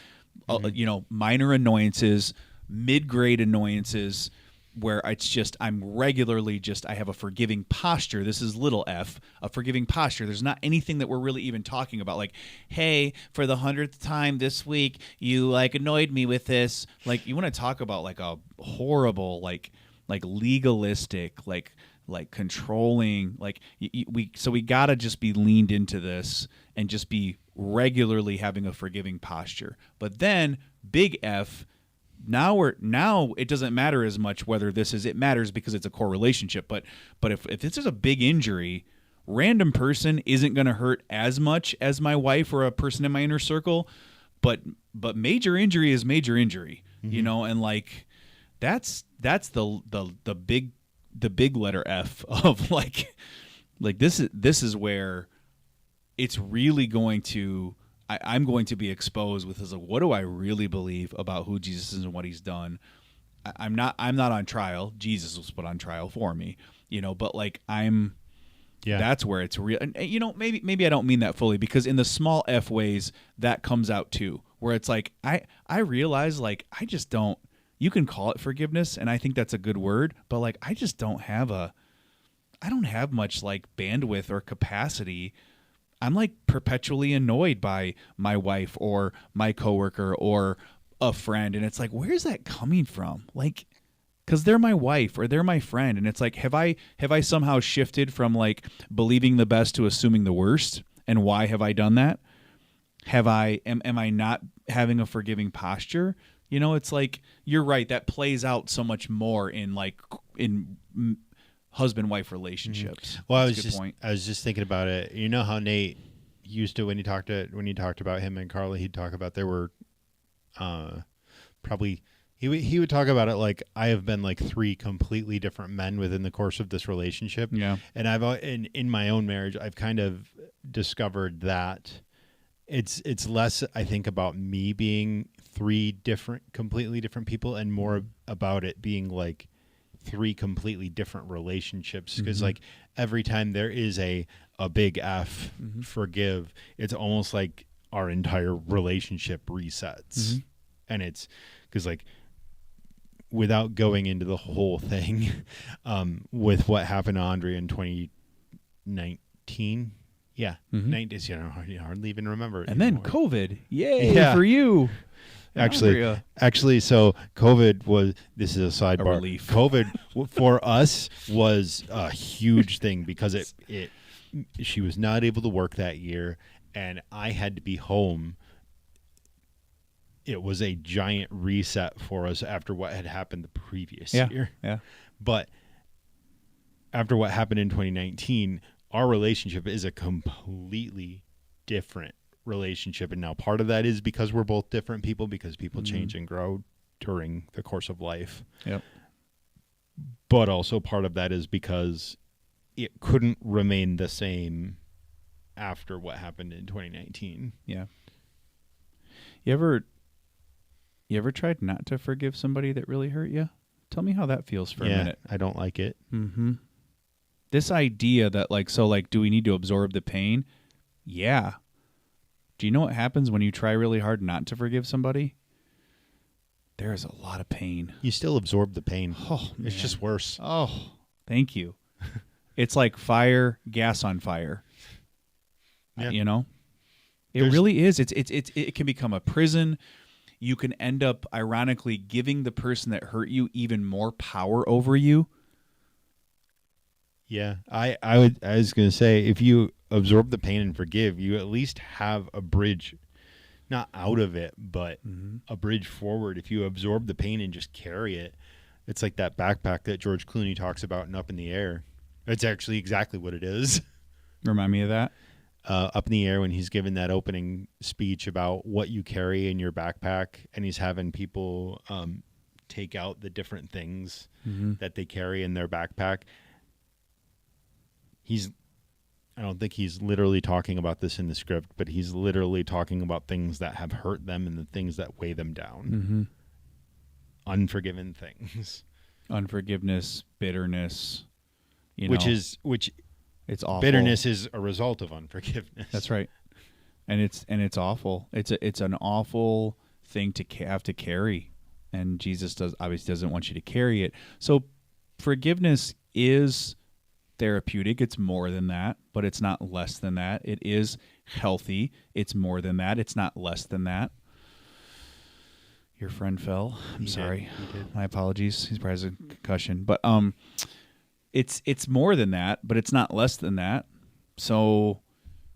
minor annoyances, mid-grade annoyances, where it's just I'm regularly I have a forgiving posture. This is little f, a forgiving posture. There's not anything that we're really even talking about. Like, hey, for the 100th time this week, you annoyed me with this. You want to talk about a horrible, legalistic, controlling, we gotta just be leaned into this and just be regularly having a forgiving posture. But then big F. Now it doesn't matter as much whether it matters because it's a core relationship. But if this is a big injury, random person isn't going to hurt as much as my wife or a person in my inner circle. But major injury is major injury, and that's the the big letter F of like this is where it's really going to I'm going to be exposed with this, like, what do I really believe about who Jesus is and what he's done? I'm not on trial. Jesus was put on trial for me, but like that's where it's real. And maybe I don't mean that fully, because in the small F ways that comes out too, where it's like I realize, like, I just don't, you can call it forgiveness, and I think that's a good word, but like I don't have much like bandwidth or capacity. I'm like perpetually annoyed by my wife or my coworker or a friend, and it's like, where's that coming from? Like, because they're my wife or they're my friend, and it's like, have I somehow shifted from like believing the best to assuming the worst? And why have I done that? Am I not having a forgiving posture? It's like, you're right, that plays out so much more in husband-wife relationships. Mm-hmm. Well, I was just thinking about it. You know how Nate used to, when he talked about him and Carla, he'd talk about there were probably he would talk about it like, I have been like 3 completely different men within the course of this relationship. Yeah. And in my own marriage, I've kind of discovered that it's less, I think, about me being 3 completely different people, and more about it being like 3 completely different relationships. Because Mm-hmm. like every time there is a big F, Mm-hmm. forgive, it's almost like our entire relationship resets. Mm-hmm. And it's because, like, without going into the whole thing, with what happened to Andrea in 2019. Yeah. Mm-hmm. 90s, I hardly even remember it And anymore. then COVID. Yay for you. Actually, so COVID this is a sidebar. A relief. COVID for us was a huge thing, because she was not able to work that year, and I had to be home. It was a giant reset for us after what had happened the previous year. Yeah. But after what happened in 2019, our relationship is a completely different relationship. And now part of that is because we're both different people, because people Mm-hmm. change and grow during the course of life. Yep. But also part of that is because it couldn't remain the same after what happened in 2019. Yeah. You ever tried not to forgive somebody that really hurt you? Tell me how that feels for a minute. I don't like it. Mm-hmm. This idea that do we need to absorb the pain? Yeah. Do you know what happens when you try really hard not to forgive somebody? There is a lot of pain. You still absorb the pain. Oh, it's man. just worse. Oh, thank you. It's like gas on fire. Yeah. It really is. It can become a prison. You can end up, ironically, giving the person that hurt you even more power over you. Yeah, I was going to say, if you absorb the pain and forgive, you at least have a bridge, not out of it, but a bridge forward. If you absorb the pain and just carry it, it's like that backpack that George Clooney talks about in Up in the Air. It's actually exactly what it is. Remind me of that. Up in the Air, when he's giving that opening speech about what you carry in your backpack, and he's having people take out the different things that they carry in their backpack. I don't think he's literally talking about this in the script, but he's literally talking about things that have hurt them and the things that weigh them down. Mm-hmm. Unforgiven things. Unforgiveness, bitterness, Which it's awful. Bitterness is a result of unforgiveness. That's right. And it's awful. It's an awful thing to have to carry, and Jesus obviously doesn't want you to carry it. So forgiveness is therapeutic. It's more than that, but it's not less than that. It is healthy. It's more than that. It's not less than that. Your friend fell. I'm sorry. He did. My apologies. He's probably has a concussion, but it's more than that, but it's not less than that. So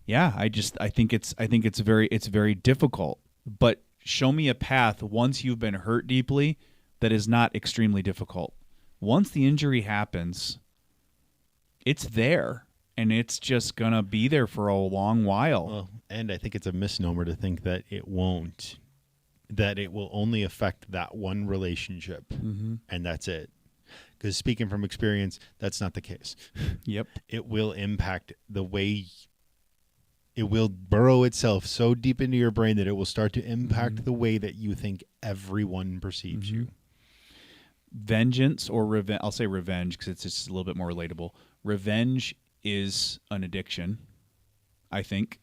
yeah, I think it's very difficult, but show me a path once you've been hurt deeply that is not extremely difficult. Once the injury happens, it's there, and it's just going to be there for a long while. Well, and I think it's a misnomer to think that it won't, that it will only affect that one relationship, and that's it. Because speaking from experience, that's not the case. Yep. It will impact the way it will burrow itself so deep into your brain that it will start to impact the way that you think everyone perceives you. Vengeance or revenge, I'll say revenge because it's just a little bit more relatable. Revenge is an addiction, I think.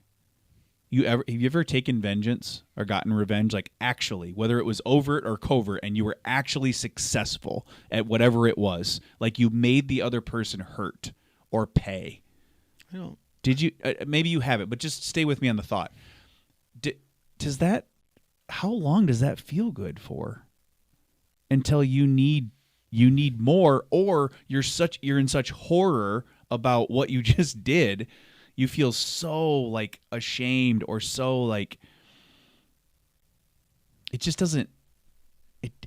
Have you ever taken vengeance or gotten revenge? Like actually, whether it was overt or covert, and you were actually successful at whatever it was. Like you made the other person hurt or pay. I don't. Did you? Maybe you have it, but just stay with me on the thought. Does that? How long does that feel good for? Until you need more, or you're in such horror about what you just did. You feel so like ashamed or so like it just doesn't.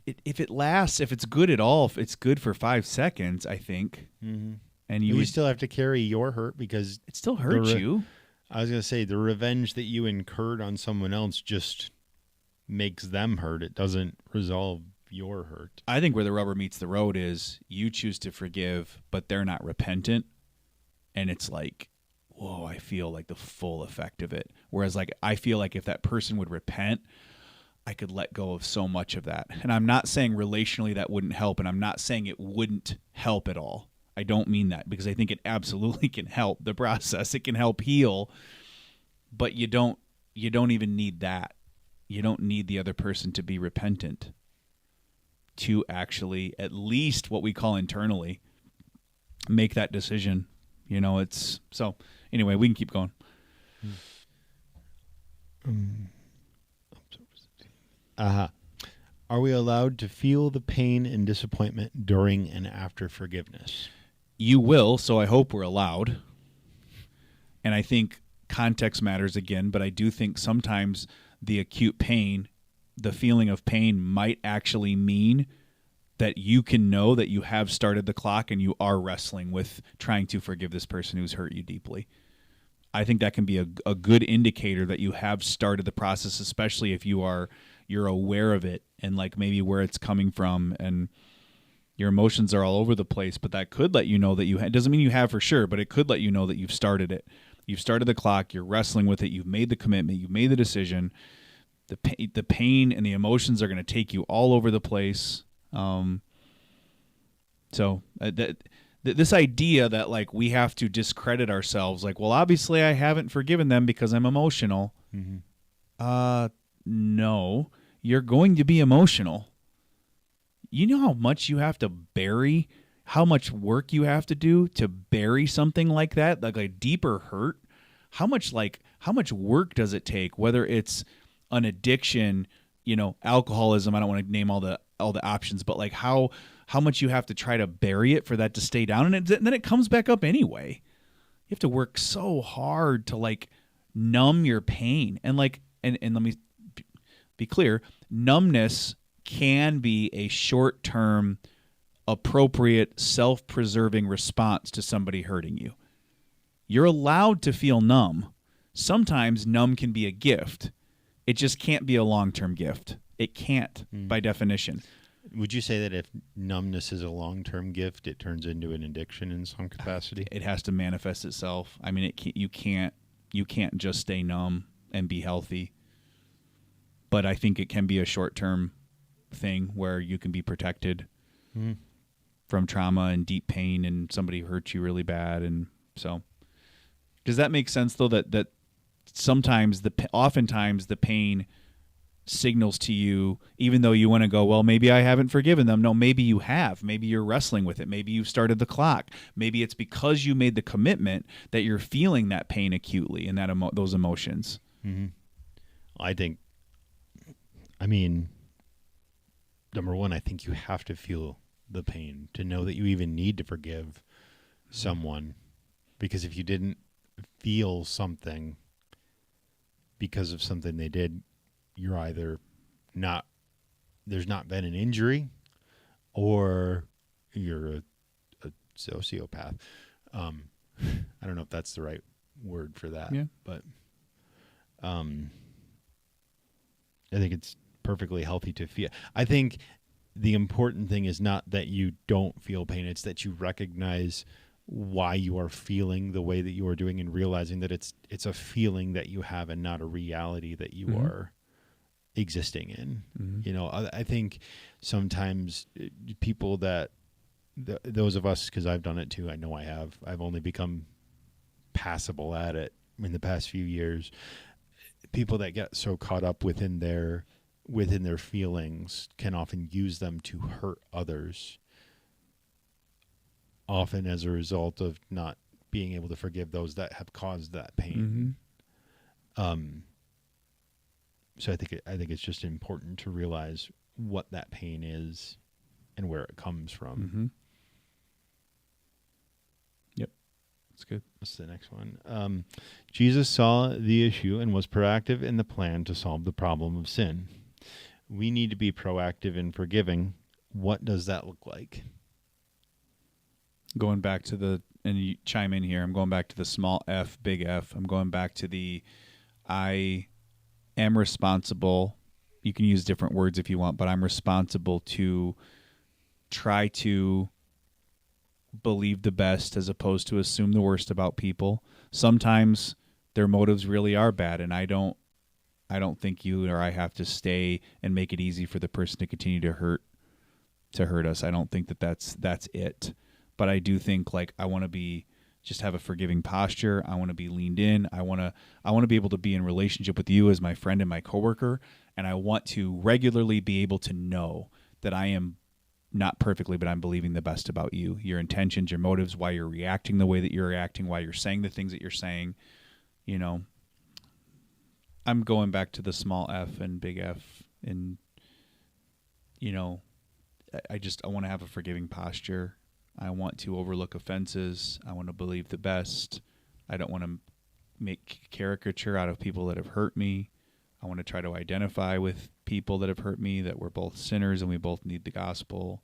If it lasts, if it's good at all, if it's good for 5 seconds, I think. Mm-hmm. And you still have to carry your hurt because it still hurts you. I was going to say the revenge that you incurred on someone else just makes them hurt. It doesn't resolve your hurt. I think where the rubber meets the road is you choose to forgive, but they're not repentant. And it's like, whoa, I feel like the full effect of it. Whereas like I feel like if that person would repent, I could let go of so much of that. And I'm not saying relationally that wouldn't help, and I'm not saying it wouldn't help at all. I don't mean that, because I think it absolutely can help the process. It can help heal, but you don't even need that. You don't need the other person to be repentant to actually, at least what we call internally, make that decision. You know, it's so anyway, we can keep going. Are we allowed to feel the pain and disappointment during and after forgiveness? You will, so I hope we're allowed. And I think context matters again, but I do think sometimes the acute pain, the feeling of pain might actually mean that you can know that you have started the clock and you are wrestling with trying to forgive this person who's hurt you deeply. I think that can be a good indicator that you have started the process, especially if you're aware of it and like maybe where it's coming from, and your emotions are all over the place, but that could let you know that it doesn't mean you have for sure, but it could let you know that you've started it. You've started the clock, you're wrestling with it, you've made the commitment, you've made the decision. The pain and the emotions are going to take you all over the place. This idea that like we have to discredit ourselves, like, well, obviously I haven't forgiven them because I'm emotional. Mm-hmm. No, you're going to be emotional. You know how much you have to bury, how much work you have to do to bury something like that, like a deeper hurt. How much work does it take? Whether it's an addiction, alcoholism. I don't want to name all the options, but like how much you have to try to bury it for that to stay down, and then it comes back up anyway. You have to work so hard to like numb your pain, and like and let me be clear, numbness can be a short-term, appropriate, self-preserving response to somebody hurting you. You're allowed to feel numb. Sometimes numb can be a gift. It just can't be a long-term gift. It can't, by definition. Would you say that if numbness is a long-term gift, it turns into an addiction in some capacity? It has to manifest itself. I mean, you can't just stay numb and be healthy. But I think it can be a short-term thing where you can be protected from trauma and deep pain, and somebody hurts you really bad. And so, does that make sense though? That sometimes oftentimes the pain signals to you, even though you want to go, well, maybe I haven't forgiven them. No, maybe you have. Maybe you're wrestling with it. Maybe you've started the clock. Maybe it's because you made the commitment that you're feeling that pain acutely and those emotions. Mm-hmm. Number one, I think you have to feel the pain to know that you even need to forgive someone. Because if you didn't feel something because of something they did, you're either there's not been an injury, or you're a sociopath. I don't know if that's the right word for that. Yeah. But I think it's perfectly healthy to feel. I think the important thing is not that you don't feel pain. It's that you recognize why you are feeling the way that you are doing, and realizing that it's a feeling that you have and not a reality that you are existing in. I think sometimes people that those of us, because I've done it too, I know I've only become passable at it in the past few years. People that get so caught up within their feelings can often use them to hurt others, often as a result of not being able to forgive those that have caused that pain. So I think it's just important to realize what that pain is and where it comes from. Yep, that's good. What's the next one? Jesus saw the issue and was proactive in the plan to solve the problem of sin. We need to be proactive in forgiving. What does that look like? Going back to and you chime in here, I'm going back to the small f, big F. I'm going back to I am responsible. You can use different words if you want, but I'm responsible to try to believe the best as opposed to assume the worst about people. Sometimes their motives really are bad, and I don't think you or I have to stay and make it easy for the person to continue to hurt us. I don't think that's it. But I do think, like, I want to just have a forgiving posture. I want to be leaned in. I want to be able to be in relationship with you as my friend and my coworker, and I want to regularly be able to know that I am not perfectly, but I'm believing the best about you, your intentions, your motives, why you're reacting the way that you're reacting, why you're saying the things that you're saying. I'm going back to the small f and big F, and I want to have a forgiving posture. I want to overlook offenses. I want to believe the best. I don't want to make caricature out of people that have hurt me. I want to try to identify with people that have hurt me, that we're both sinners and we both need the gospel.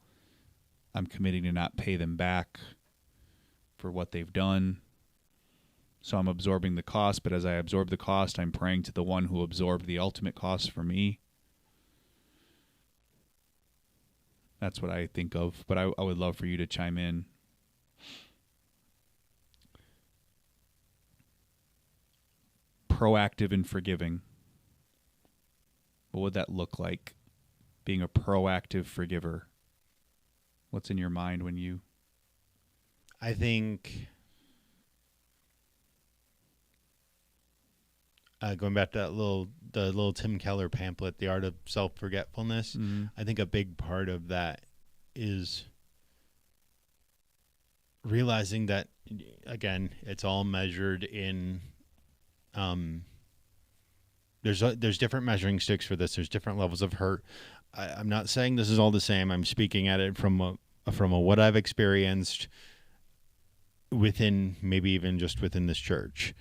I'm committing to not pay them back for what they've done. So I'm absorbing the cost, but as I absorb the cost, I'm praying to the one who absorbed the ultimate cost for me. That's what I think of, but I would love for you to chime in. Proactive in forgiving. What would that look like, being a proactive forgiver? What's in your mind when you... I think... going back to the little Tim Keller pamphlet, The Art of Self-Forgetfulness, I think a big part of that is realizing that, again, it's all measured in, there's different measuring sticks for this. There's different levels of hurt. I'm not saying this is all the same. I'm speaking at it from a what I've experienced within, maybe even just within this church.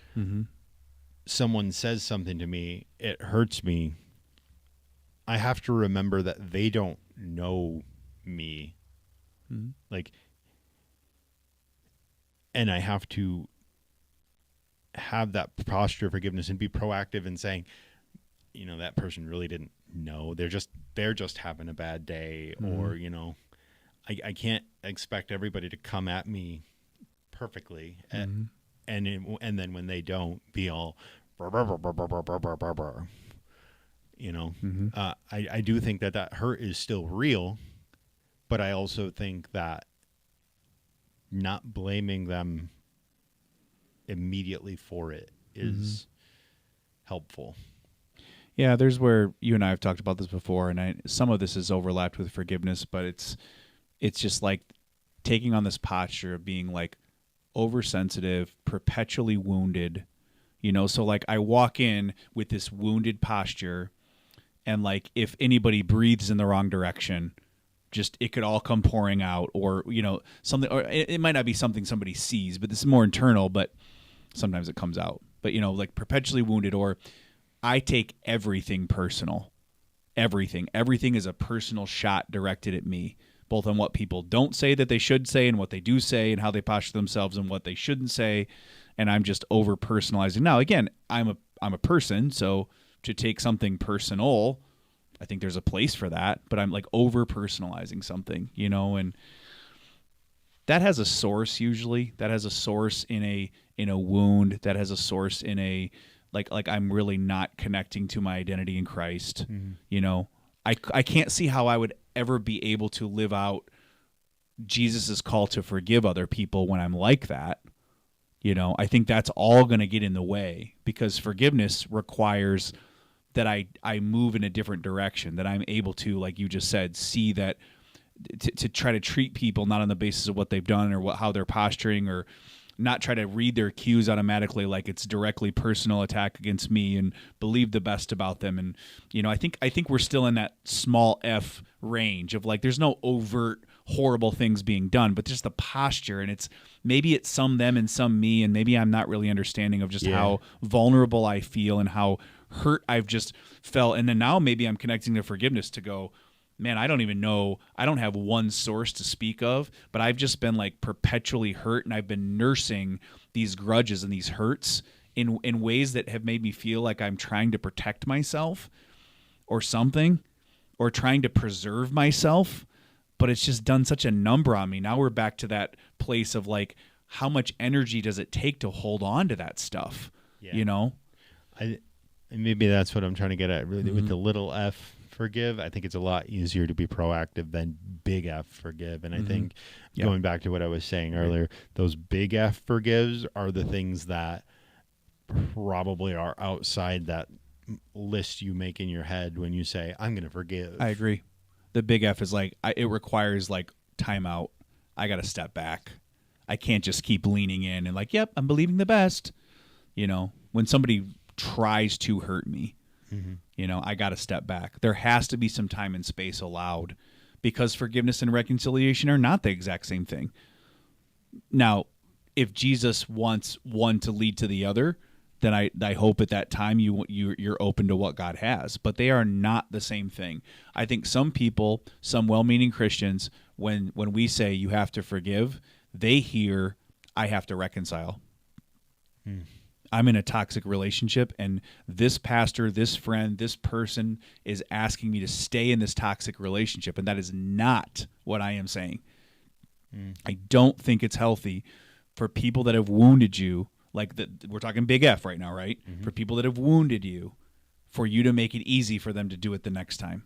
Someone says something to me, it hurts me. I have to remember that they don't know me. And I have to have that posture of forgiveness and be proactive in saying, that person really didn't know. They're just having a bad day, or, I can't expect everybody to come at me perfectly. And then when they don't, be all I do think that hurt is still real, but I also think that not blaming them immediately for it is helpful. Yeah, there's where you and I have talked about this before, and some of this is overlapped with forgiveness, but it's just like taking on this posture of being like oversensitive, perpetually wounded, so like I walk in with this wounded posture, and like if anybody breathes in the wrong direction, just it could all come pouring out, or something, or it might not be something somebody sees, but this is more internal, but sometimes it comes out. But like perpetually wounded, or I take everything personal. Everything is a personal shot directed at me, both on what people don't say that they should say and what they do say and how they posture themselves and what they shouldn't say. And I'm just over personalizing. Now, again, I'm a person, so to take something personal I think there's a place for that, but I'm like over personalizing something, and that has a source usually. That has a source in a wound. That has a source in a like I'm really not connecting to my identity in Christ. I can't see how I would ever be able to live out Jesus's call to forgive other people when I'm like that. I think that's all going to get in the way, because forgiveness requires that I move in a different direction, that I'm able to, like you just said, see that to try to treat people not on the basis of what they've done or how they're posturing, or not try to read their cues automatically like it's directly personal attack against me, and believe the best about them. And I think we're still in that small f range of like there's no overt horrible things being done, but just the posture, and maybe it's some them and some me, and maybe I'm not really understanding of just how vulnerable I feel and how hurt I've just felt. And then now maybe I'm connecting to forgiveness to go, man, I don't even know. I don't have one source to speak of, but I've just been like perpetually hurt, and I've been nursing these grudges and these hurts in ways that have made me feel like I'm trying to protect myself or something, or trying to preserve myself, but it's just done such a number on me. Now we're back to that place of like, how much energy does it take to hold on to that stuff? And maybe that's what I'm trying to get at. Really, with the little f forgive, I think it's a lot easier to be proactive than big F forgive. And I think going back to what I was saying earlier, those big F forgives are the things that probably are outside that list you make in your head when you say, I'm going to forgive. I agree. The big F is like, it requires like timeout. I got to step back. I can't just keep leaning in and like, yep, I'm believing the best. When somebody tries to hurt me, I got to step back. There has to be some time and space allowed, because forgiveness and reconciliation are not the exact same thing. Now, if Jesus wants one to lead to the other, then I hope at that time you're open to what God has. But they are not the same thing. I think some people, some well-meaning Christians, when we say you have to forgive, they hear I have to reconcile. I'm in a toxic relationship, and this pastor, this friend, this person is asking me to stay in this toxic relationship, and that is not what I am saying. I don't think it's healthy for people that have wounded you. We're talking big F right now, right? For people that have wounded you, for you to make it easy for them to do it the next time.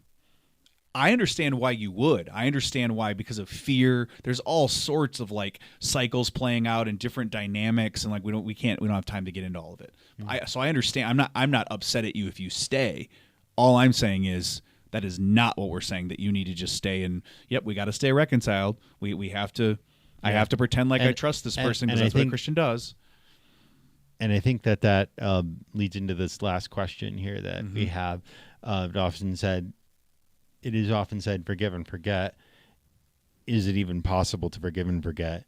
I understand why you would. I understand why, because of fear. There's all sorts of like cycles playing out and different dynamics, and like we don't have time to get into all of it. So I understand. I'm not upset at you if you stay. All I'm saying is that is not what we're saying, that you need to just stay and we got to stay reconciled. We have to. I have to pretend like I trust this person, because that's what a Christian does. And I think that leads into this last question here that we have. It is often said, forgive and forget. Is it even possible to forgive and forget?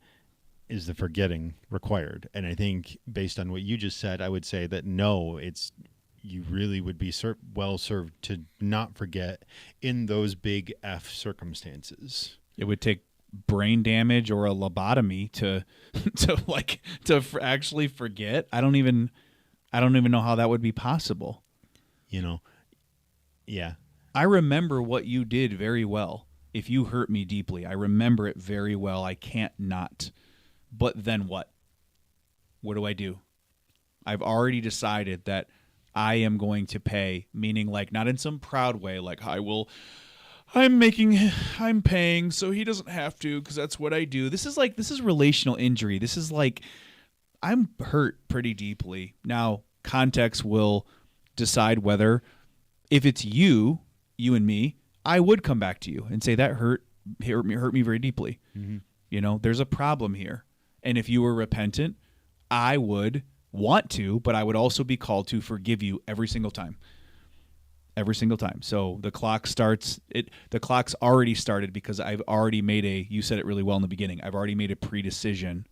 Is the forgetting required? And I think based on what you just said, I would say that no, you really would be well served to not forget in those big F circumstances. It would take brain damage or a lobotomy to actually forget. I don't even know how that would be possible. Yeah. I remember what you did very well. If you hurt me deeply, I remember it very well. I can't not. But then what? What do? I've already decided that I am going to pay, meaning like not in some proud way, like I'm paying so he doesn't have to, because that's what I do. This is relational injury. This is like, I'm hurt pretty deeply. Now, context will decide whether, if it's you and me, I would come back to you and say that hurt me very deeply. There's a problem here. And if you were repentant, I would want to, but I would also be called to forgive you every single time. Every single time. So the clock starts. The clock's already started, because I've already made you said it really well in the beginning, I've already made a pre-decision.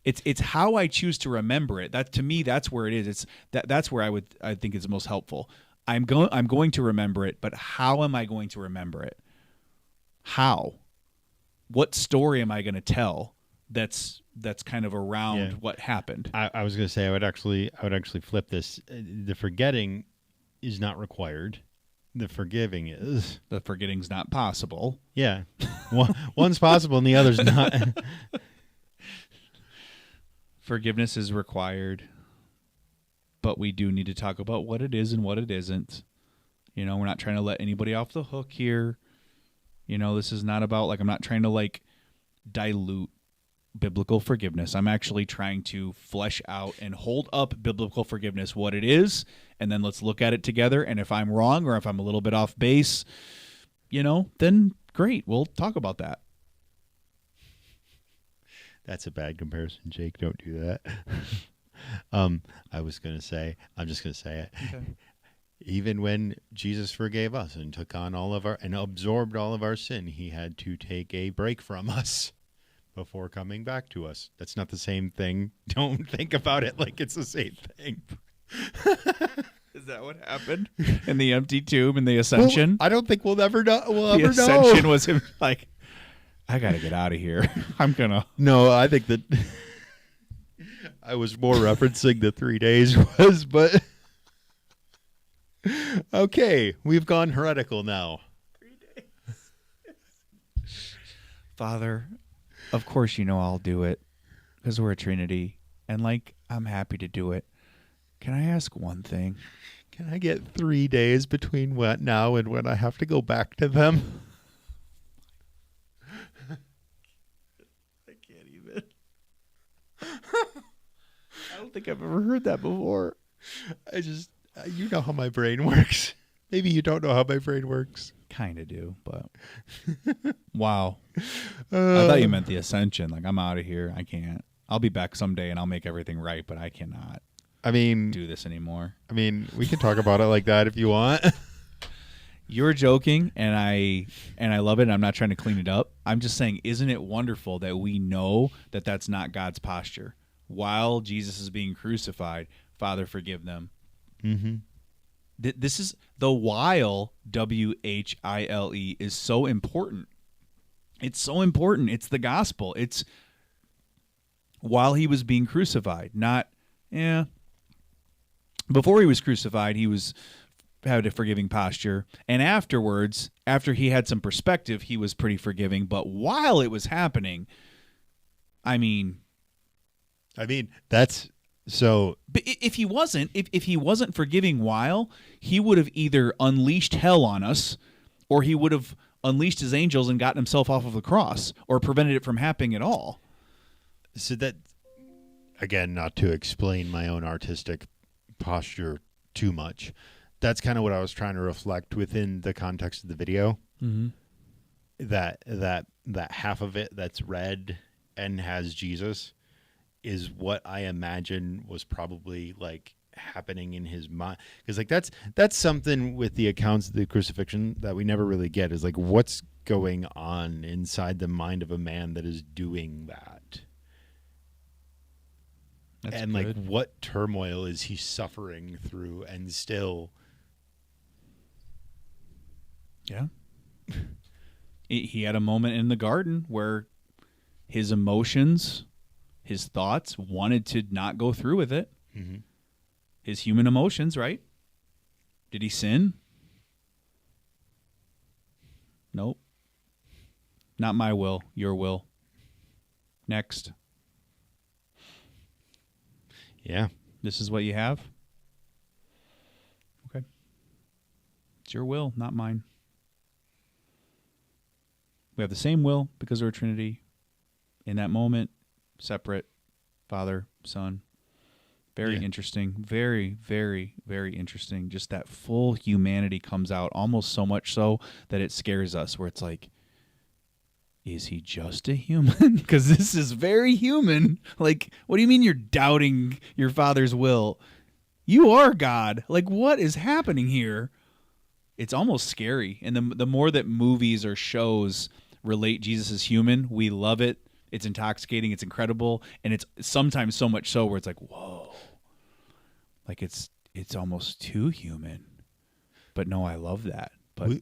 It's how I choose to remember it. That, to me, that's where it is. That's where I think it's most helpful. I'm going to remember it, but how am I going to remember it? How? What story am I going to tell that's kind of around what happened? I was going to say I would actually flip this. The forgetting is not required. The forgiving is. The forgetting's not possible. Yeah. One's possible and the other's not. Forgiveness is required, but we do need to talk about what it is and what it isn't. You know, we're not trying to let anybody off the hook here. You know, this is not about, like, I'm not trying to, like, dilute biblical forgiveness. I'm actually trying to flesh out and hold up biblical forgiveness, what it is, and then let's look at it together. And if I'm wrong or if I'm a little bit off base, you know, then great, we'll talk about that. That's a bad comparison, Jake. Don't do that. I was going to say, I'm just going to say it. Okay. Even when Jesus forgave us and took on all of our and absorbed all of our sin, he had to take a break from us before coming back to us. That's not the same thing. Don't think about it like it's the same thing. Is that what happened in the empty tomb in the ascension? Well, I don't think we'll ever know. The ascension was him like, I got to get out of here. I'm going to. No, I think that I was more referencing the 3 days was, but okay, we've gone heretical now. 3 days. Father, of course you know I'll do it because we're a Trinity, and like I'm happy to do it. Can I ask one thing? Can I get 3 days between what now and when I have to go back to them? I can't even. I don't think I've ever heard that before. You know how my brain works. Maybe you don't know how my brain works. Kind of do, but wow. I thought you meant the ascension. Like, I'm out of here. I can't. I'll be back someday and I'll make everything right, but I cannot do this anymore. I mean, we can talk about it like that if you want. You're joking, and I love it, and I'm not trying to clean it up. I'm just saying, isn't it wonderful that we know that that's not God's posture? While Jesus is being crucified, Father, forgive them. Mm-hmm. This is the while, W-H-I-L-E, is so important. It's so important. It's the gospel. It's while he was being crucified, not, before he was crucified, he had a forgiving posture. And afterwards, after he had some perspective, he was pretty forgiving. But while it was happening, I mean, that's so. But if he wasn't forgiving while, he would have either unleashed hell on us, or he would have unleashed his angels and gotten himself off of the cross, or prevented it from happening at all. So that, again, not to explain my own artistic posture too much, that's kind of what I was trying to reflect within the context of the video. Mm-hmm. That half of it that's red and has Jesus is what I imagine was probably like happening in his mind, because like that's something with the accounts of the crucifixion that we never really get, is like what's going on inside the mind of a man that is doing that. That's and good. Like what turmoil is he suffering through, and still he had a moment in the garden where his emotions, his thoughts wanted to not go through with it. Mm-hmm. His human emotions, right? Did he sin? Nope. Not my will, your will. Next. Yeah. This is what you have? Okay. It's your will, not mine. We have the same will because we're a Trinity. In that moment, separate, Father, Son. Very interesting. Very, very, very interesting. Just that full humanity comes out, almost so much so that it scares us, where it's like, is he just a human? Because this is very human. Like, what do you mean you're doubting your Father's will? You are God. Like, what is happening here? It's almost scary. And the more that movies or shows relate Jesus as human, we love it. It's intoxicating. It's incredible. And it's sometimes so much so where it's like, whoa. Like, it's almost too human. But no, I love that. But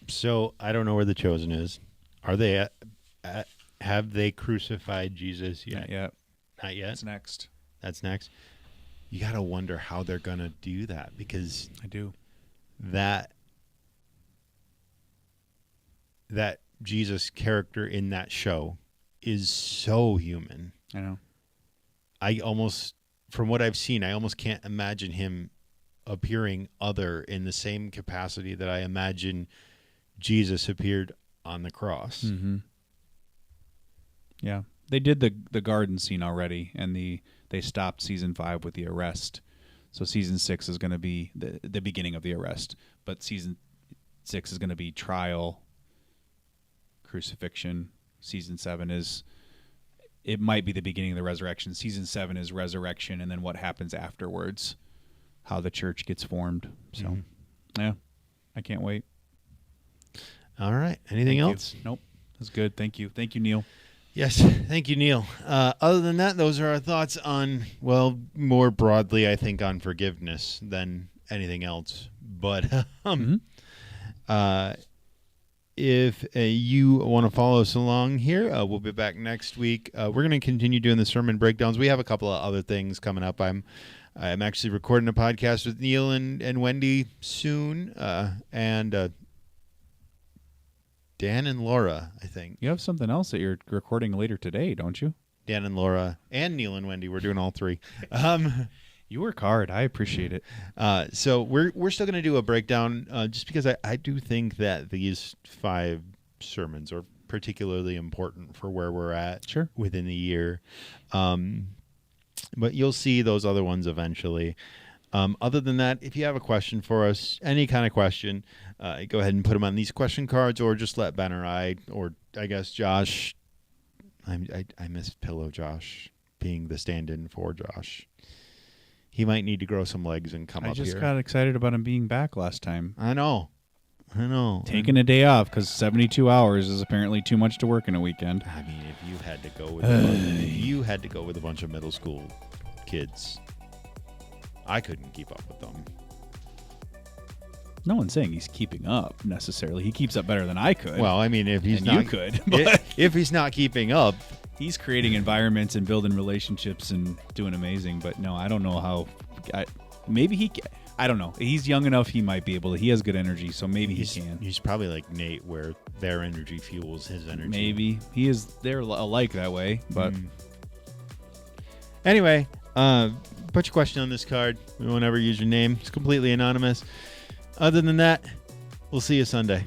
so I don't know where The Chosen is. Are they have they crucified Jesus yet? Not yet. Not yet? That's next. You got to wonder how they're going to do that, because I do. that Jesus character in that show is so human. I know. I almost, from what I've seen, I almost can't imagine him appearing other in the same capacity that I imagine Jesus appeared on the cross. Mm-hmm. Yeah. They did the garden scene already, and they stopped season 5 with the arrest. So season 6 is going to be the beginning of the arrest, but season 6 is going to be trial, crucifixion. Season 7 it might be the beginning of the resurrection. Season 7 is resurrection, and then what happens afterwards, how the church gets formed. So, yeah, I can't wait. All right. Anything else? Nope. That's good. Thank you. Thank you, Neil. Yes. Thank you, Neil. Other than that, those are our thoughts on, well, more broadly, I think, on forgiveness than anything else. But if you want to follow us along here, we'll be back next week. We're going to continue doing the sermon breakdowns. We have a couple of other things coming up. I'm actually recording a podcast with Neil and Wendy soon, and Dan and Laura, I think. You have something else that you're recording later today, don't you? Dan and Laura and Neil and Wendy. We're doing all three. You work hard. I appreciate it. So we're still going to do a breakdown just because I do think that these 5 sermons are particularly important for where we're at within the year. But you'll see those other ones eventually. Other than that, if you have a question for us, any kind of question, go ahead and put them on these question cards, or just let Ben or I guess Josh. I miss Pillow Josh being the stand-in for Josh. He might need to grow some legs and come up here. I just got excited about him being back last time. I know. Taking a day off because 72 hours is apparently too much to work in a weekend. I mean, if you had to go with a bunch of middle school kids, I couldn't keep up with them. No one's saying he's keeping up necessarily. He keeps up better than I could. Well, I mean, if he's not, you could. But if he's not keeping up, he's creating environments and building relationships and doing amazing. But no, I don't know how. I don't know. He's young enough. He might be able to. He has good energy, so maybe he can. He's probably like Nate, where their energy fuels his energy. Maybe he is. They're alike that way. But anyway, put your question on this card. We won't ever use your name. It's completely anonymous. Other than that, we'll see you Sunday.